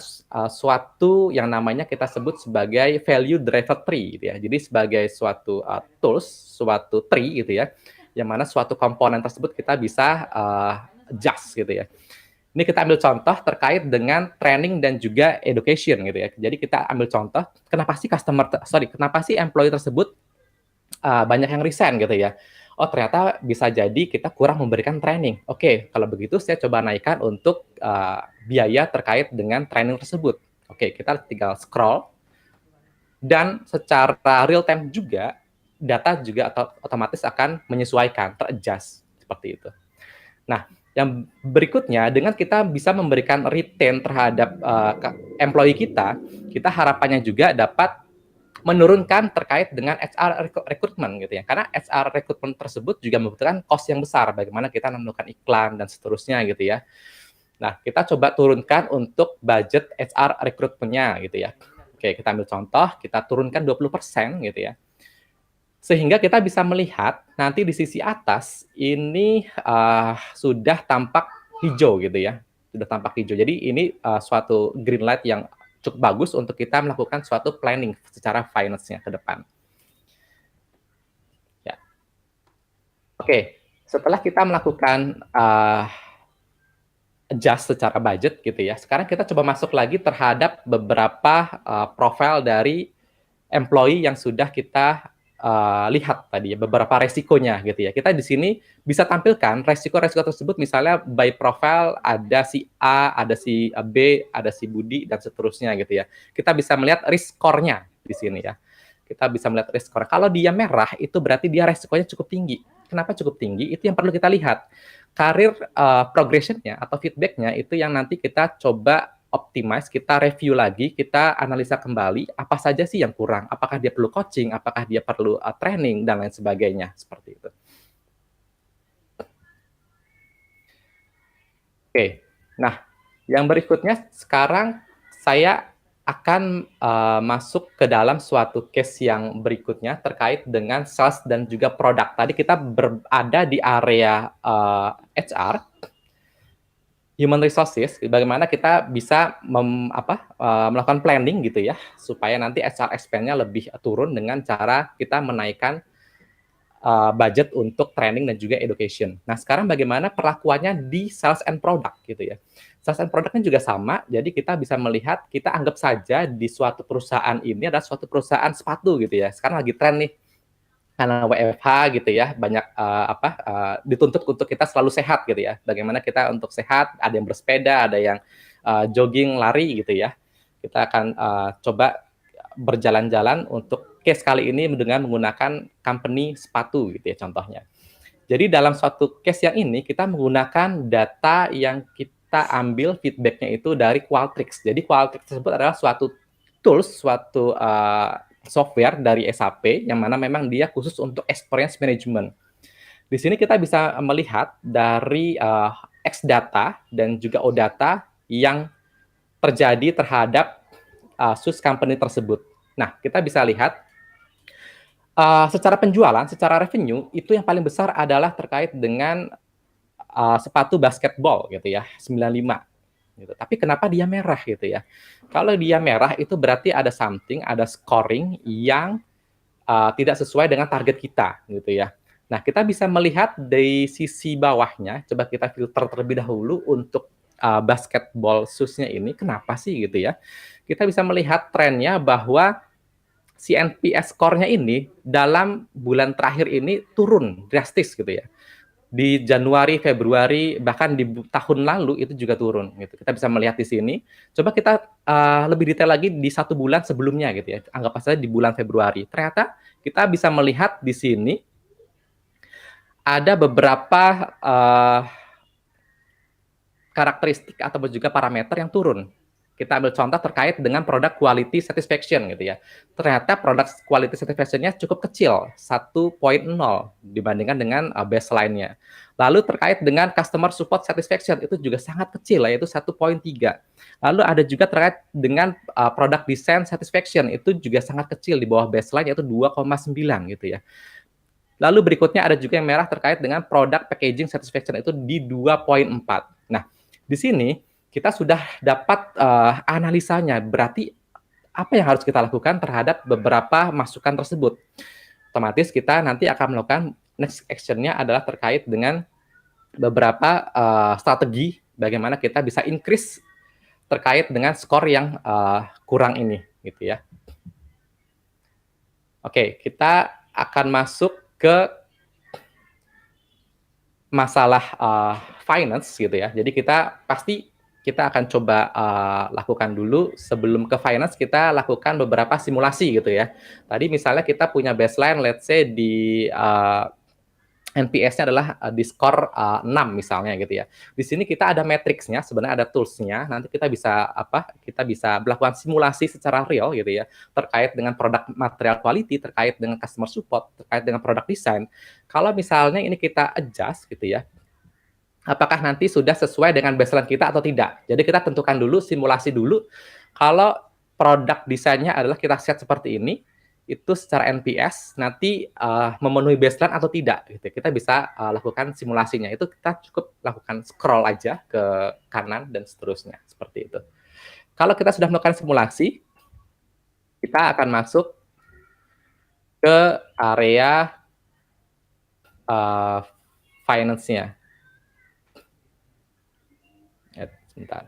suatu yang namanya kita sebut sebagai value driver tree gitu ya. Jadi sebagai suatu tools, suatu tree gitu ya, yang mana suatu komponen tersebut kita bisa adjust gitu ya. Ini kita ambil contoh terkait dengan training dan juga education gitu ya. Jadi kita ambil contoh, kenapa sih employee tersebut banyak yang resign gitu ya. Oh ternyata bisa jadi kita kurang memberikan training. Oke, kalau begitu saya coba naikkan untuk biaya terkait dengan training tersebut. Oke, kita tinggal scroll dan secara real time juga data juga otomatis akan menyesuaikan, teradjust seperti itu. Nah, yang berikutnya dengan kita bisa memberikan retain terhadap employee kita harapannya juga dapat menurunkan terkait dengan HR recruitment gitu ya. Karena HR recruitment tersebut juga membutuhkan cost yang besar bagaimana kita melakukan iklan dan seterusnya gitu ya. Nah, kita coba turunkan untuk budget HR recruitment-nya gitu ya. Oke, kita ambil contoh, kita turunkan 20% gitu ya. Sehingga kita bisa melihat nanti di sisi atas ini sudah tampak hijau gitu ya. Sudah tampak hijau. Jadi ini suatu green light yang cukup bagus untuk kita melakukan suatu planning secara finance-nya ke depan. Ya. Oke, setelah kita melakukan adjust secara budget gitu ya, sekarang kita coba masuk lagi terhadap beberapa profil dari employee yang sudah kita lihat tadi ya, beberapa resikonya gitu ya. Kita di sini bisa tampilkan resiko-resiko tersebut, misalnya by profile ada si A, ada si B, ada si Budi dan seterusnya gitu ya. Kita bisa melihat risk score-nya di sini ya. Kita bisa melihat risk score. Kalau dia merah itu berarti dia resikonya cukup tinggi. Kenapa cukup tinggi? Itu yang perlu kita lihat. Karir progression-nya atau feedback-nya itu yang nanti kita coba optimize, kita review lagi, kita analisa kembali apa saja sih yang kurang, apakah dia perlu coaching, apakah dia perlu training, dan lain sebagainya, seperti itu. Oke, nah yang berikutnya sekarang saya akan masuk ke dalam suatu case yang berikutnya terkait dengan sales dan juga produk. Tadi kita berada di area HR, human resources, bagaimana kita bisa melakukan planning gitu ya, supaya nanti HR expense-nya lebih turun dengan cara kita menaikkan budget untuk training dan juga education. Nah, sekarang bagaimana perlakuannya di sales and product gitu ya. Sales and product-nya juga sama, jadi kita bisa melihat, kita anggap saja di suatu perusahaan ini adalah suatu perusahaan sepatu gitu ya. Sekarang lagi tren nih, karena WFH gitu ya, banyak dituntut untuk kita selalu sehat gitu ya. Bagaimana kita untuk sehat, ada yang bersepeda, ada yang jogging, lari gitu ya. Kita akan coba berjalan-jalan untuk case kali ini dengan menggunakan company sepatu gitu ya contohnya. Jadi dalam suatu case yang ini kita menggunakan data yang kita ambil feedback-nya itu dari Qualtrics. Jadi Qualtrics tersebut adalah suatu tools, suatu software dari SAP yang mana memang dia khusus untuk experience management. Di sini kita bisa melihat dari X data dan juga O data yang terjadi terhadap SUS company tersebut. Nah, kita bisa lihat secara penjualan, secara revenue itu yang paling besar adalah terkait dengan sepatu basketball gitu ya, 95. Gitu. Tapi kenapa dia merah gitu ya? Kalau dia merah itu berarti ada something, ada scoring yang tidak sesuai dengan target kita gitu ya. Nah, kita bisa melihat dari sisi bawahnya, coba kita filter terlebih dahulu untuk basketball shoes-nya ini, kenapa sih gitu ya? Kita bisa melihat trennya bahwa si NPS score-nya ini dalam bulan terakhir ini turun drastis gitu ya. Di Januari, Februari, bahkan di tahun lalu itu juga turun. Gitu. Kita bisa melihat di sini. Coba kita lebih detail lagi di 1 bulan sebelumnya gitu ya. Anggap saja di bulan Februari. Ternyata kita bisa melihat di sini ada beberapa karakteristik atau juga parameter yang turun. Kita ambil contoh terkait dengan produk quality satisfaction gitu ya. Ternyata produk quality satisfaction-nya cukup kecil, 1.0 dibandingkan dengan baseline-nya. Lalu terkait dengan customer support satisfaction itu juga sangat kecil, yaitu 1.3. Lalu ada juga terkait dengan product design satisfaction itu juga sangat kecil di bawah baseline, yaitu 2.9 gitu ya. Lalu berikutnya ada juga yang merah terkait dengan product packaging satisfaction itu di 2.4. Nah, di sini kita sudah dapat analisanya, berarti apa yang harus kita lakukan terhadap beberapa masukan tersebut. Otomatis kita nanti akan melakukan next action-nya adalah terkait dengan beberapa strategi bagaimana kita bisa increase terkait dengan skor yang kurang ini, gitu ya. Oke, kita akan masuk ke masalah finance gitu ya. Jadi kita akan coba lakukan dulu sebelum ke finance, kita lakukan beberapa simulasi gitu ya. Tadi misalnya kita punya baseline, let's say di NPS-nya adalah di skor 6 misalnya gitu ya. Di sini kita ada matriksnya, sebenarnya ada tools-nya. Nanti kita bisa Kita bisa melakukan simulasi secara real gitu ya, terkait dengan produk material quality, terkait dengan customer support, terkait dengan product design. Kalau misalnya ini kita adjust gitu ya, apakah nanti sudah sesuai dengan baseline kita atau tidak. Jadi kita tentukan dulu, simulasi dulu. Kalau produk desainnya adalah kita set seperti ini, itu secara NPS nanti memenuhi baseline atau tidak. Gitu. Kita bisa lakukan simulasinya. Itu kita cukup lakukan scroll aja ke kanan dan seterusnya. Seperti itu. Kalau kita sudah melakukan simulasi, kita akan masuk ke area finance-nya. Sebentar.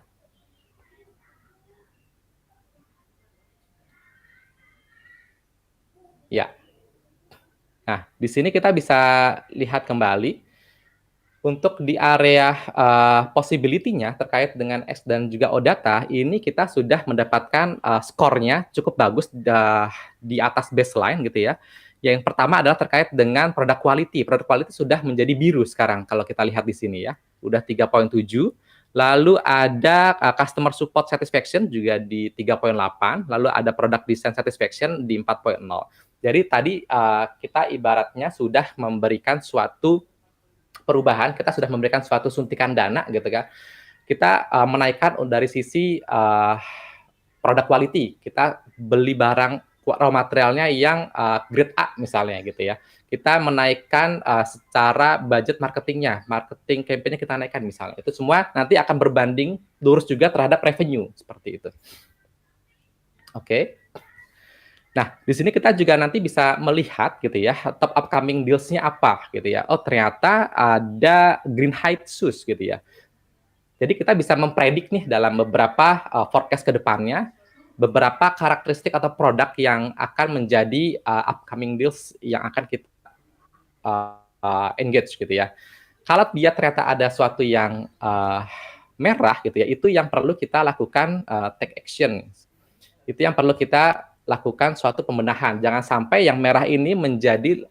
Ya. Nah, di sini kita bisa lihat kembali untuk di area possibility-nya terkait dengan X dan juga OData, ini kita sudah mendapatkan skornya cukup bagus di atas baseline gitu ya. Yang pertama adalah terkait dengan product quality. Product quality sudah menjadi biru sekarang kalau kita lihat di sini ya. Udah 3.7. Lalu ada customer support satisfaction juga di 3.8. Lalu ada product design satisfaction di 4.0. Jadi tadi kita ibaratnya sudah memberikan suatu perubahan, kita sudah memberikan suatu suntikan dana gitu kan. Kita menaikkan dari sisi product quality. Kita beli barang raw materialnya yang grade A misalnya gitu ya. Kita menaikkan secara budget marketingnya, marketing campaign-nya kita naikkan misalnya. Itu semua nanti akan berbanding lurus juga terhadap revenue seperti itu. Oke. Nah, di sini kita juga nanti bisa melihat gitu ya, top upcoming deals-nya apa gitu ya. Oh, ternyata ada Green Heights Shoes gitu ya. Jadi kita bisa mempredik nih dalam beberapa forecast ke depannya, beberapa karakteristik atau produk yang akan menjadi upcoming deals yang akan kita engage gitu ya. Kalau dia ternyata ada suatu yang merah gitu ya, itu yang perlu kita lakukan take action. Itu yang perlu kita lakukan suatu pembenahan. Jangan sampai yang merah ini menjadi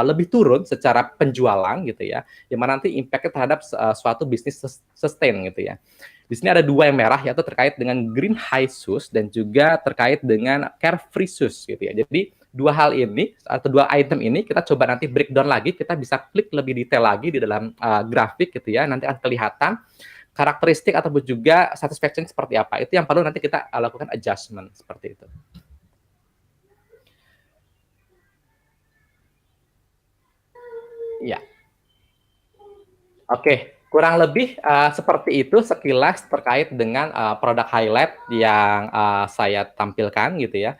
lebih turun secara penjualan gitu ya. Yang mana nanti impact-nya terhadap suatu bisnis sustain gitu ya. Di sini ada dua yang merah, yaitu terkait dengan Green High Shoes dan juga terkait dengan Carefree Shoes gitu ya. Jadi dua hal ini atau dua item ini kita coba nanti breakdown lagi, kita bisa klik lebih detail lagi di dalam grafik gitu ya. Nanti akan kelihatan karakteristik ataupun juga satisfaction seperti apa. Itu yang perlu nanti kita lakukan adjustment seperti itu. Ya. Oke, kurang lebih seperti itu sekilas terkait dengan produk highlight yang saya tampilkan gitu ya.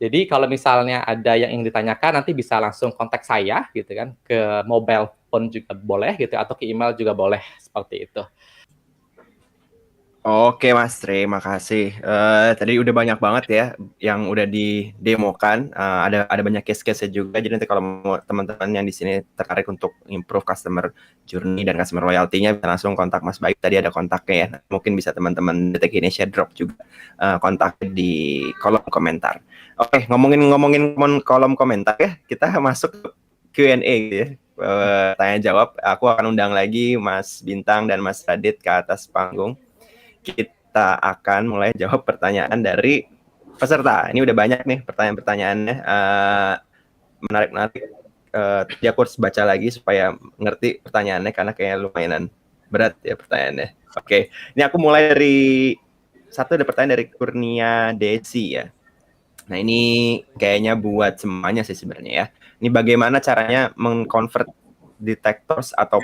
Jadi kalau misalnya ada yang ingin ditanyakan nanti bisa langsung kontak saya gitu kan, ke mobile phone juga boleh gitu atau ke email juga boleh seperti itu. Oke Mas, terima kasih. Tadi udah banyak banget ya yang udah didemokan. Ada banyak case-case juga. Jadi nanti kalau mau teman-teman yang di sini tertarik untuk improve customer journey dan customer loyalty-nya bisa langsung kontak Mas Baik. Tadi ada kontaknya ya. Mungkin bisa teman-teman Tech Indonesia drop juga kontak di kolom komentar. Oke, ngomongin kolom komentar ya. Kita masuk ke Q&A gitu ya. Tanya jawab. Aku akan undang lagi Mas Bintang dan Mas Radit ke atas panggung. Kita akan mulai jawab pertanyaan dari peserta. Ini udah banyak nih pertanyaan-pertanyaannya, menarik-menarik. Jadi aku harus baca lagi supaya ngerti pertanyaannya karena kayaknya lumayan berat ya pertanyaannya. Oke, ini aku mulai dari satu, ada pertanyaan dari Kurnia Desi ya. Nah ini kayaknya buat semuanya sih sebenarnya ya. Ini bagaimana caranya mengconvert detectors atau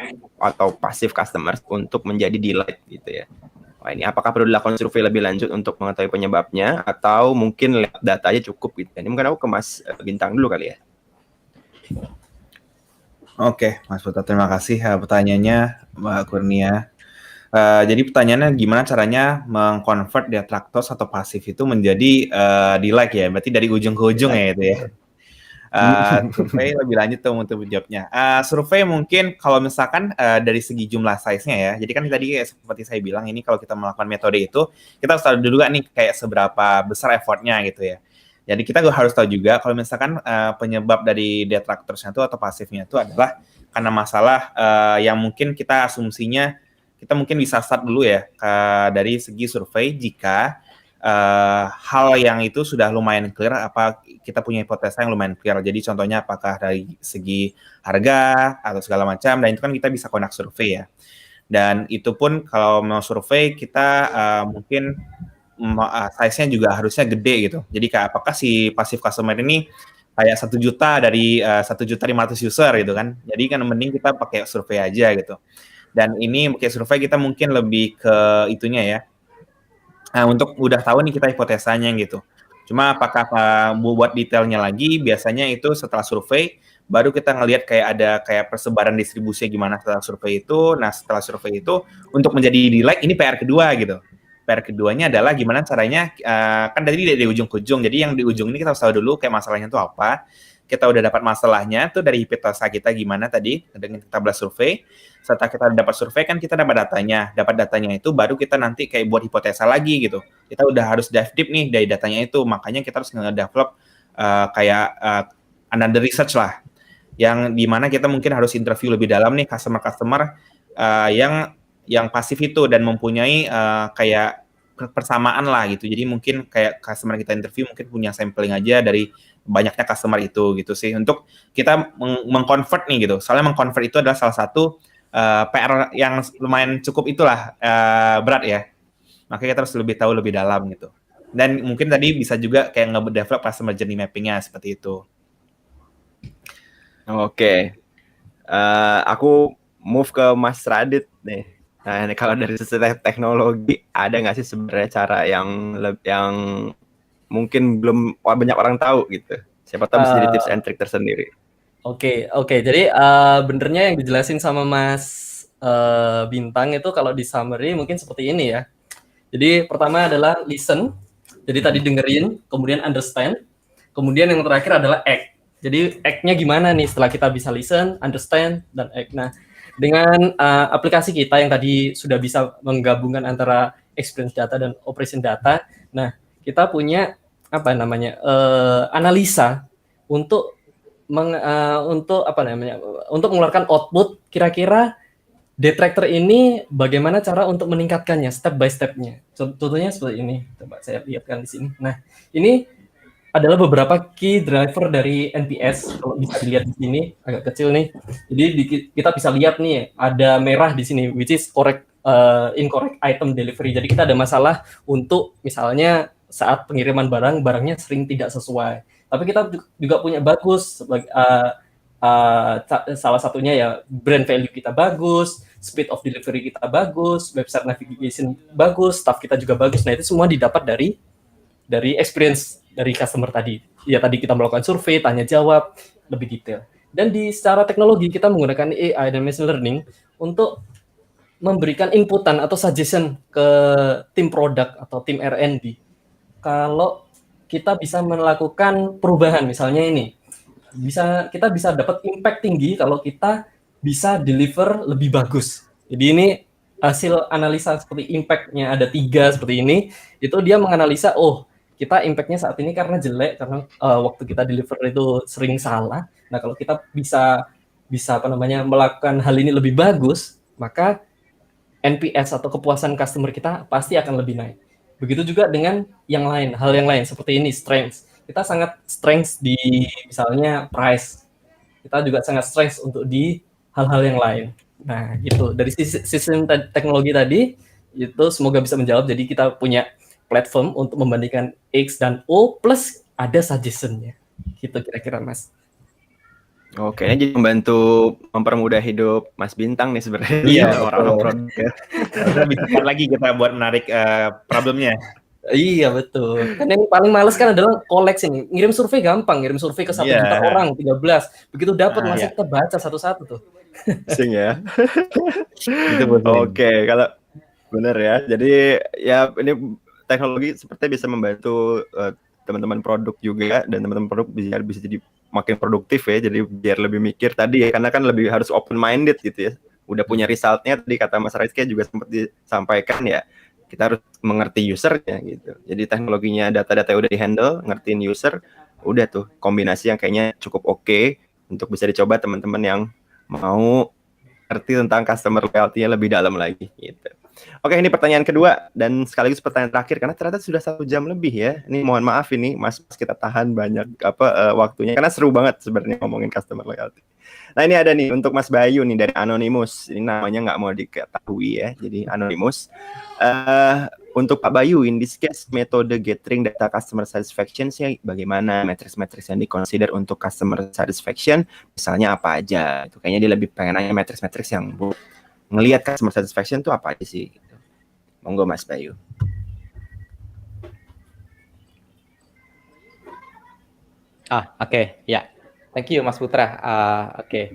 passive customers untuk menjadi delight gitu ya. Wah, ini apakah perlu dilakukan survei lebih lanjut untuk mengetahui penyebabnya atau mungkin lihat data aja cukup gitu. Ini mungkin aku ke Mas Bintang dulu kali ya. Oke, Mas Putra, terima kasih pertanyaannya, Mbak Kurnia. Jadi pertanyaannya gimana caranya mengkonvert detractors atau pasif itu menjadi di-like ya? Berarti dari ujung ke ujung ya itu ya. Survei lebih lanjut tuh untuk menjawabnya. Survei mungkin kalau misalkan dari segi jumlah size-nya ya. Jadi kan tadi seperti saya bilang ini kalau kita melakukan metode itu, kita harus tahu dulu nih kayak seberapa besar effort-nya gitu ya. Jadi kita harus tahu juga kalau misalkan penyebab dari detractors-nya itu atau pasifnya itu adalah karena masalah yang mungkin kita asumsinya kita mungkin bisa start dulu ya dari segi survei jika hal yang itu sudah lumayan clear, apa kita punya hipotesa yang lumayan clear. Jadi contohnya apakah dari segi harga atau segala macam, dan itu kan kita bisa conduct survei ya. Dan itu pun kalau mau survei kita mungkin size-nya juga harusnya gede gitu. Jadi kayak apakah si passive customer ini kayak 1 juta dari 1.500.000 user gitu kan. Jadi kan mending kita pakai survei aja gitu. Dan ini pakai survei kita mungkin lebih ke itunya ya. Untuk udah tahu nih kita hipotesanya gitu. Cuma apakah buat detailnya lagi, biasanya itu setelah survei, baru kita ngelihat kayak ada kayak persebaran distribusinya gimana setelah survei itu. Nah setelah survei itu, untuk menjadi di-like, ini PR kedua gitu. PR keduanya adalah gimana caranya, kan tadi dari ujung ke ujung, jadi yang di ujung ini kita harus tahu dulu kayak masalahnya itu apa. Kita udah dapat masalahnya tuh dari hipotesa kita gimana tadi, dengan kita belas survei. Setelah kita dapat survei kan kita dapat datanya itu baru kita nanti kayak buat hipotesa lagi gitu. Kita udah harus dive deep nih dari datanya itu, makanya kita harus nge-develop kayak another research lah, yang dimana kita mungkin harus interview lebih dalam nih customer yang pasif itu dan mempunyai kayak persamaan lah gitu. Jadi mungkin kayak customer kita interview mungkin punya sampling aja dari banyaknya customer itu gitu sih, untuk kita mengconvert nih gitu. Soalnya mengconvert itu adalah salah satu PR yang lumayan cukup itulah berat ya. Makanya kita harus lebih tahu lebih dalam gitu. Dan mungkin tadi bisa juga kayak nge-develop customer journey mapping-nya seperti itu. Oke. Aku move ke Mas Radit nih. Nah, ini kalau dari sisi teknologi, ada nggak sih sebenarnya cara yang mungkin belum banyak orang tahu gitu? Siapa tahu bisa jadi tips and trick tersendiri. Oke. Jadi benernya yang dijelasin sama Mas Bintang itu kalau di summary mungkin seperti ini ya. Jadi pertama adalah listen. Jadi tadi dengerin, kemudian understand, kemudian yang terakhir adalah act. Jadi act-nya gimana nih setelah kita bisa listen, understand, dan act. Nah, dengan aplikasi kita yang tadi sudah bisa menggabungkan antara experience data dan operation data, nah kita punya analisa untuk mengeluarkan output kira-kira detractor ini bagaimana cara untuk meningkatkannya step by step-nya. Contohnya seperti ini. Coba saya lihatkan di sini. Nah, ini adalah beberapa key driver dari NPS. Kalau bisa dilihat di sini agak kecil nih. Jadi kita bisa lihat nih ada merah di sini, which is incorrect item delivery. Jadi kita ada masalah untuk misalnya saat pengiriman barangnya sering tidak sesuai. Tapi kita juga punya bagus, salah satunya ya brand value kita bagus, speed of delivery kita bagus, website navigation bagus, staff kita juga bagus. Nah itu semua didapat dari experience dari customer tadi. Ya tadi kita melakukan survei, tanya jawab, lebih detail. Dan secara teknologi kita menggunakan AI dan machine learning untuk memberikan inputan atau suggestion ke tim produk atau tim R&D. Kalau kita bisa melakukan perubahan, misalnya ini, kita bisa dapat impact tinggi kalau kita bisa deliver lebih bagus. Jadi ini hasil analisa seperti impact-nya ada 3 seperti ini, itu dia menganalisa, kita impact-nya saat ini karena jelek, karena waktu kita deliver itu sering salah. Nah, kalau kita bisa melakukan hal ini lebih bagus, maka NPS atau kepuasan customer kita pasti akan lebih naik. Begitu juga dengan hal yang lain seperti ini, strength. Kita sangat strength di misalnya price. Kita juga sangat strength untuk di hal-hal yang lain. Nah, gitu. Dari sistem teknologi tadi, itu semoga bisa menjawab. Jadi kita punya platform untuk membandingkan X dan O plus ada suggestion-nya. Gitu kira-kira, Mas. Oke, ini jadi membantu mempermudah hidup Mas Bintang nih sebenarnya. Iya, orang-orang produk. Udah bisa cepat lagi kita buat menarik problemnya. Iya betul. Kan yang paling males kan adalah koleksi nih. Ngirim survei gampang, ngirim survei ke 1 Iya. juta orang, 13. Begitu dapat Nah, masih iya. kita baca satu-satu tuh. pusing ya. Itu pusing. Oke, kalau benar ya. Jadi ya ini teknologi sepertinya bisa membantu teman-teman produk juga, dan teman-teman produk bisa jadi makin produktif ya. Jadi biar lebih mikir tadi ya, karena kan lebih harus open minded gitu ya. Udah punya resultnya tadi kata Mas Rizky juga sempat disampaikan ya. Kita harus mengerti usernya gitu. Jadi teknologinya, data-data udah di-handle, ngertiin user, udah tuh kombinasi yang kayaknya cukup oke untuk bisa dicoba teman-teman yang mau ngerti tentang customer loyalty-nya lebih dalam lagi gitu. Oke, ini pertanyaan kedua dan sekaligus pertanyaan terakhir karena ternyata sudah 1 jam lebih ya. Ini mohon maaf ini Mas kita tahan banyak waktunya karena seru banget sebenarnya ngomongin customer loyalty. Nah, ini ada nih untuk Mas Bayu nih dari Anonymous. Ini namanya nggak mau diketahui ya. Jadi Anonymous. Untuk Pak Bayu, in this case metode gathering data customer satisfaction sih bagaimana, matriks-matriks yang dikonsider untuk customer satisfaction misalnya apa aja. Itu kayaknya dia lebih pengen nanya matriks-matriks yang ngelihat customer satisfaction itu apa aja sih gitu. Monggo Mas Bayu. Oke, ya. Thank you Mas Putra. Oke.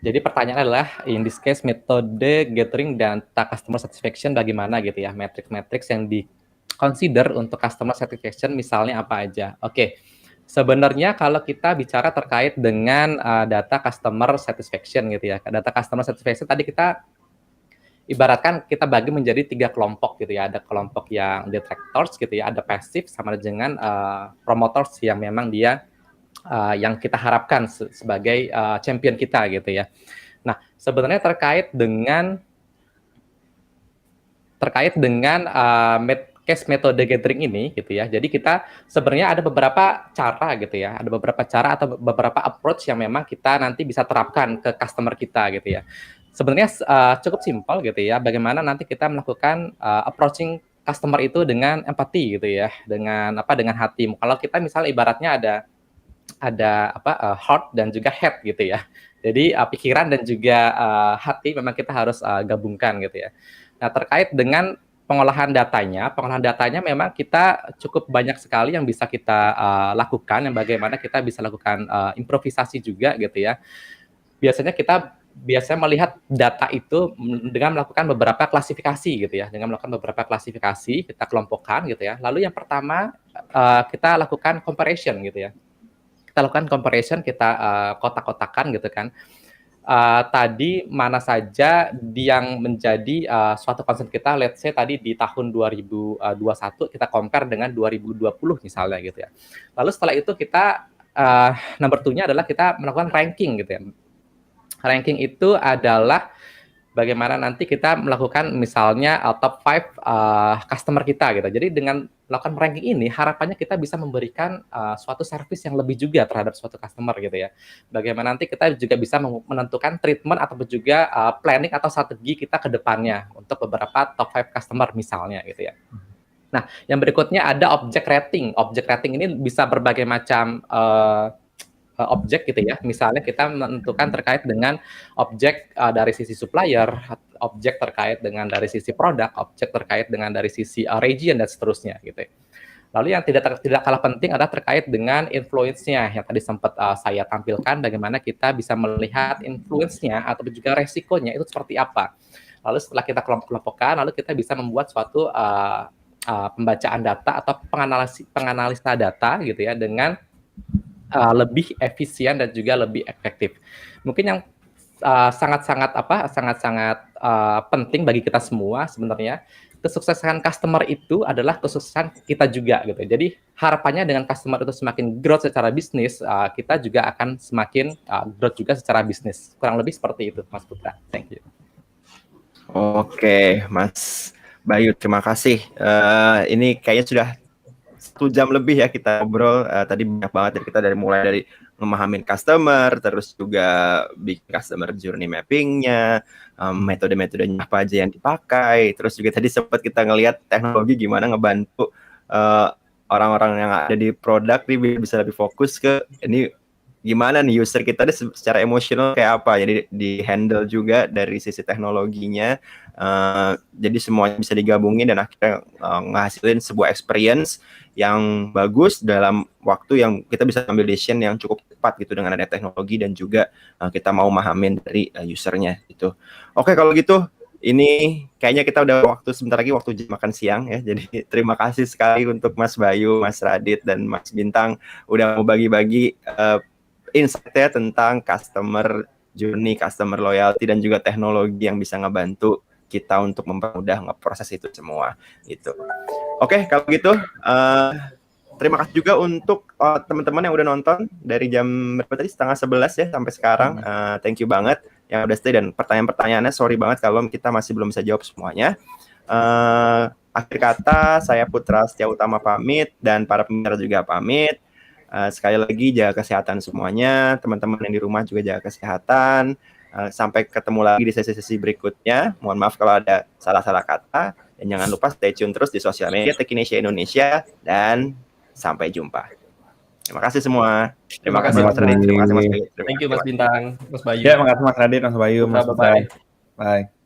Jadi pertanyaannya adalah in this case metode gathering data customer satisfaction bagaimana gitu ya, matriks-matriks yang di-consider untuk customer satisfaction misalnya apa aja. Oke. Sebenarnya kalau kita bicara terkait dengan data customer satisfaction gitu ya. Data customer satisfaction tadi kita ibaratkan kita bagi menjadi 3 kelompok gitu ya. Ada kelompok yang detractors gitu ya, ada passive sama dengan promoters yang memang dia yang kita harapkan sebagai champion kita gitu ya. Nah, sebenarnya terkait dengan case metode gathering ini gitu ya. Jadi kita sebenarnya ada beberapa cara gitu ya. Ada beberapa cara atau beberapa approach yang memang kita nanti bisa terapkan ke customer kita gitu ya. Sebenarnya cukup simpel gitu ya. Bagaimana nanti kita melakukan approaching customer itu dengan empati gitu ya. Dengan hati. Kalau kita misalnya ibaratnya ada heart dan juga head gitu ya. Jadi pikiran dan juga hati memang kita harus gabungkan gitu ya. Nah, terkait dengan pengolahan datanya memang kita cukup banyak sekali yang bisa kita lakukan, yang bagaimana kita bisa lakukan improvisasi juga gitu ya. Biasanya kita melihat data itu dengan melakukan beberapa klasifikasi gitu ya. Dengan melakukan beberapa klasifikasi, kita kelompokkan gitu ya. Lalu yang pertama kita lakukan comparison gitu ya. Kita lakukan comparison, kita kotak-kotakan gitu kan. Tadi mana saja yang menjadi suatu concern kita, let's say tadi di tahun 2021 kita compare dengan 2020 misalnya gitu ya. Lalu setelah itu kita number 2-nya adalah kita melakukan ranking gitu ya. Ranking itu adalah bagaimana nanti kita melakukan misalnya top 5 customer kita gitu. Jadi dengan melakukan ranking ini harapannya kita bisa memberikan suatu service yang lebih juga terhadap suatu customer gitu ya. Bagaimana nanti kita juga bisa menentukan treatment atau juga planning atau strategi kita ke depannya untuk beberapa top 5 customer misalnya gitu ya. Nah, yang berikutnya ada object rating. Object rating ini bisa berbagai macam objek gitu ya. Misalnya kita menentukan terkait dengan objek dari sisi supplier, objek terkait dengan dari sisi produk, objek terkait dengan dari sisi region dan seterusnya gitu. Lalu yang tidak kalah penting adalah terkait dengan influence-nya yang tadi sempat saya tampilkan, bagaimana kita bisa melihat influence-nya atau juga resikonya itu seperti apa. Lalu setelah kita kelompok-kelompokkan, lalu kita bisa membuat suatu pembacaan data atau penganalisa data gitu ya dengan lebih efisien dan juga lebih efektif. Mungkin yang sangat-sangat penting bagi kita semua sebenarnya, kesuksesan customer itu adalah kesuksesan kita juga gitu. Jadi harapannya dengan customer itu semakin growth secara bisnis, kita juga akan semakin growth juga secara bisnis. Kurang lebih seperti itu, Mas Putra. Thank you. Oke, Mas Bayu, terima kasih. Ini kayaknya sudah 1 jam lebih ya kita ngobrol. Tadi banyak banget dari mulai dari memahamin customer, terus juga bikin customer journey mapping-nya, metode-metodenya apa aja yang dipakai, terus juga tadi sempat kita ngelihat teknologi gimana ngebantu orang-orang yang ada di produk nih bisa lebih fokus ke ini gimana nih user kita ini secara emosional kayak apa, jadi di handle juga dari sisi teknologinya, jadi semuanya bisa digabungin dan akhirnya ngehasilin sebuah experience yang bagus dalam waktu yang kita bisa ambil decision yang cukup cepat gitu dengan adanya teknologi, dan juga kita mau mahamin dari usernya gitu. Oke, kalau gitu ini kayaknya kita udah sebentar lagi waktu jam makan siang ya. Jadi terima kasih sekali untuk Mas Bayu, Mas Radit, dan Mas Bintang udah mau bagi-bagi insight-nya tentang customer journey, customer loyalty, dan juga teknologi yang bisa ngebantu kita untuk mempermudah ngeproses itu semua gitu. Oke, kalau gitu terima kasih juga untuk teman-teman yang udah nonton dari jam berapa tadi, 10:30 ya sampai sekarang. Thank you banget yang udah stay, dan pertanyaan-pertanyaannya sorry banget kalau kita masih belum bisa jawab semuanya. Akhir kata, saya Putra Setia Utama pamit, dan para pemirsa juga pamit. Sekali lagi jaga kesehatan semuanya, teman-teman yang di rumah juga jaga kesehatan. Sampai ketemu lagi di sesi-sesi berikutnya. Mohon maaf kalau ada salah-salah kata, dan jangan lupa stay tune terus di sosial media Techinesia Indonesia, dan sampai jumpa. Terima kasih semua. Terima kasih Mas Radit, terima kasih Mas Bayu. Thank you Mas Bintang, Mas Bayu. Ya, makasih Mas Radit, Mas Bayu, Mas Putra. Bye.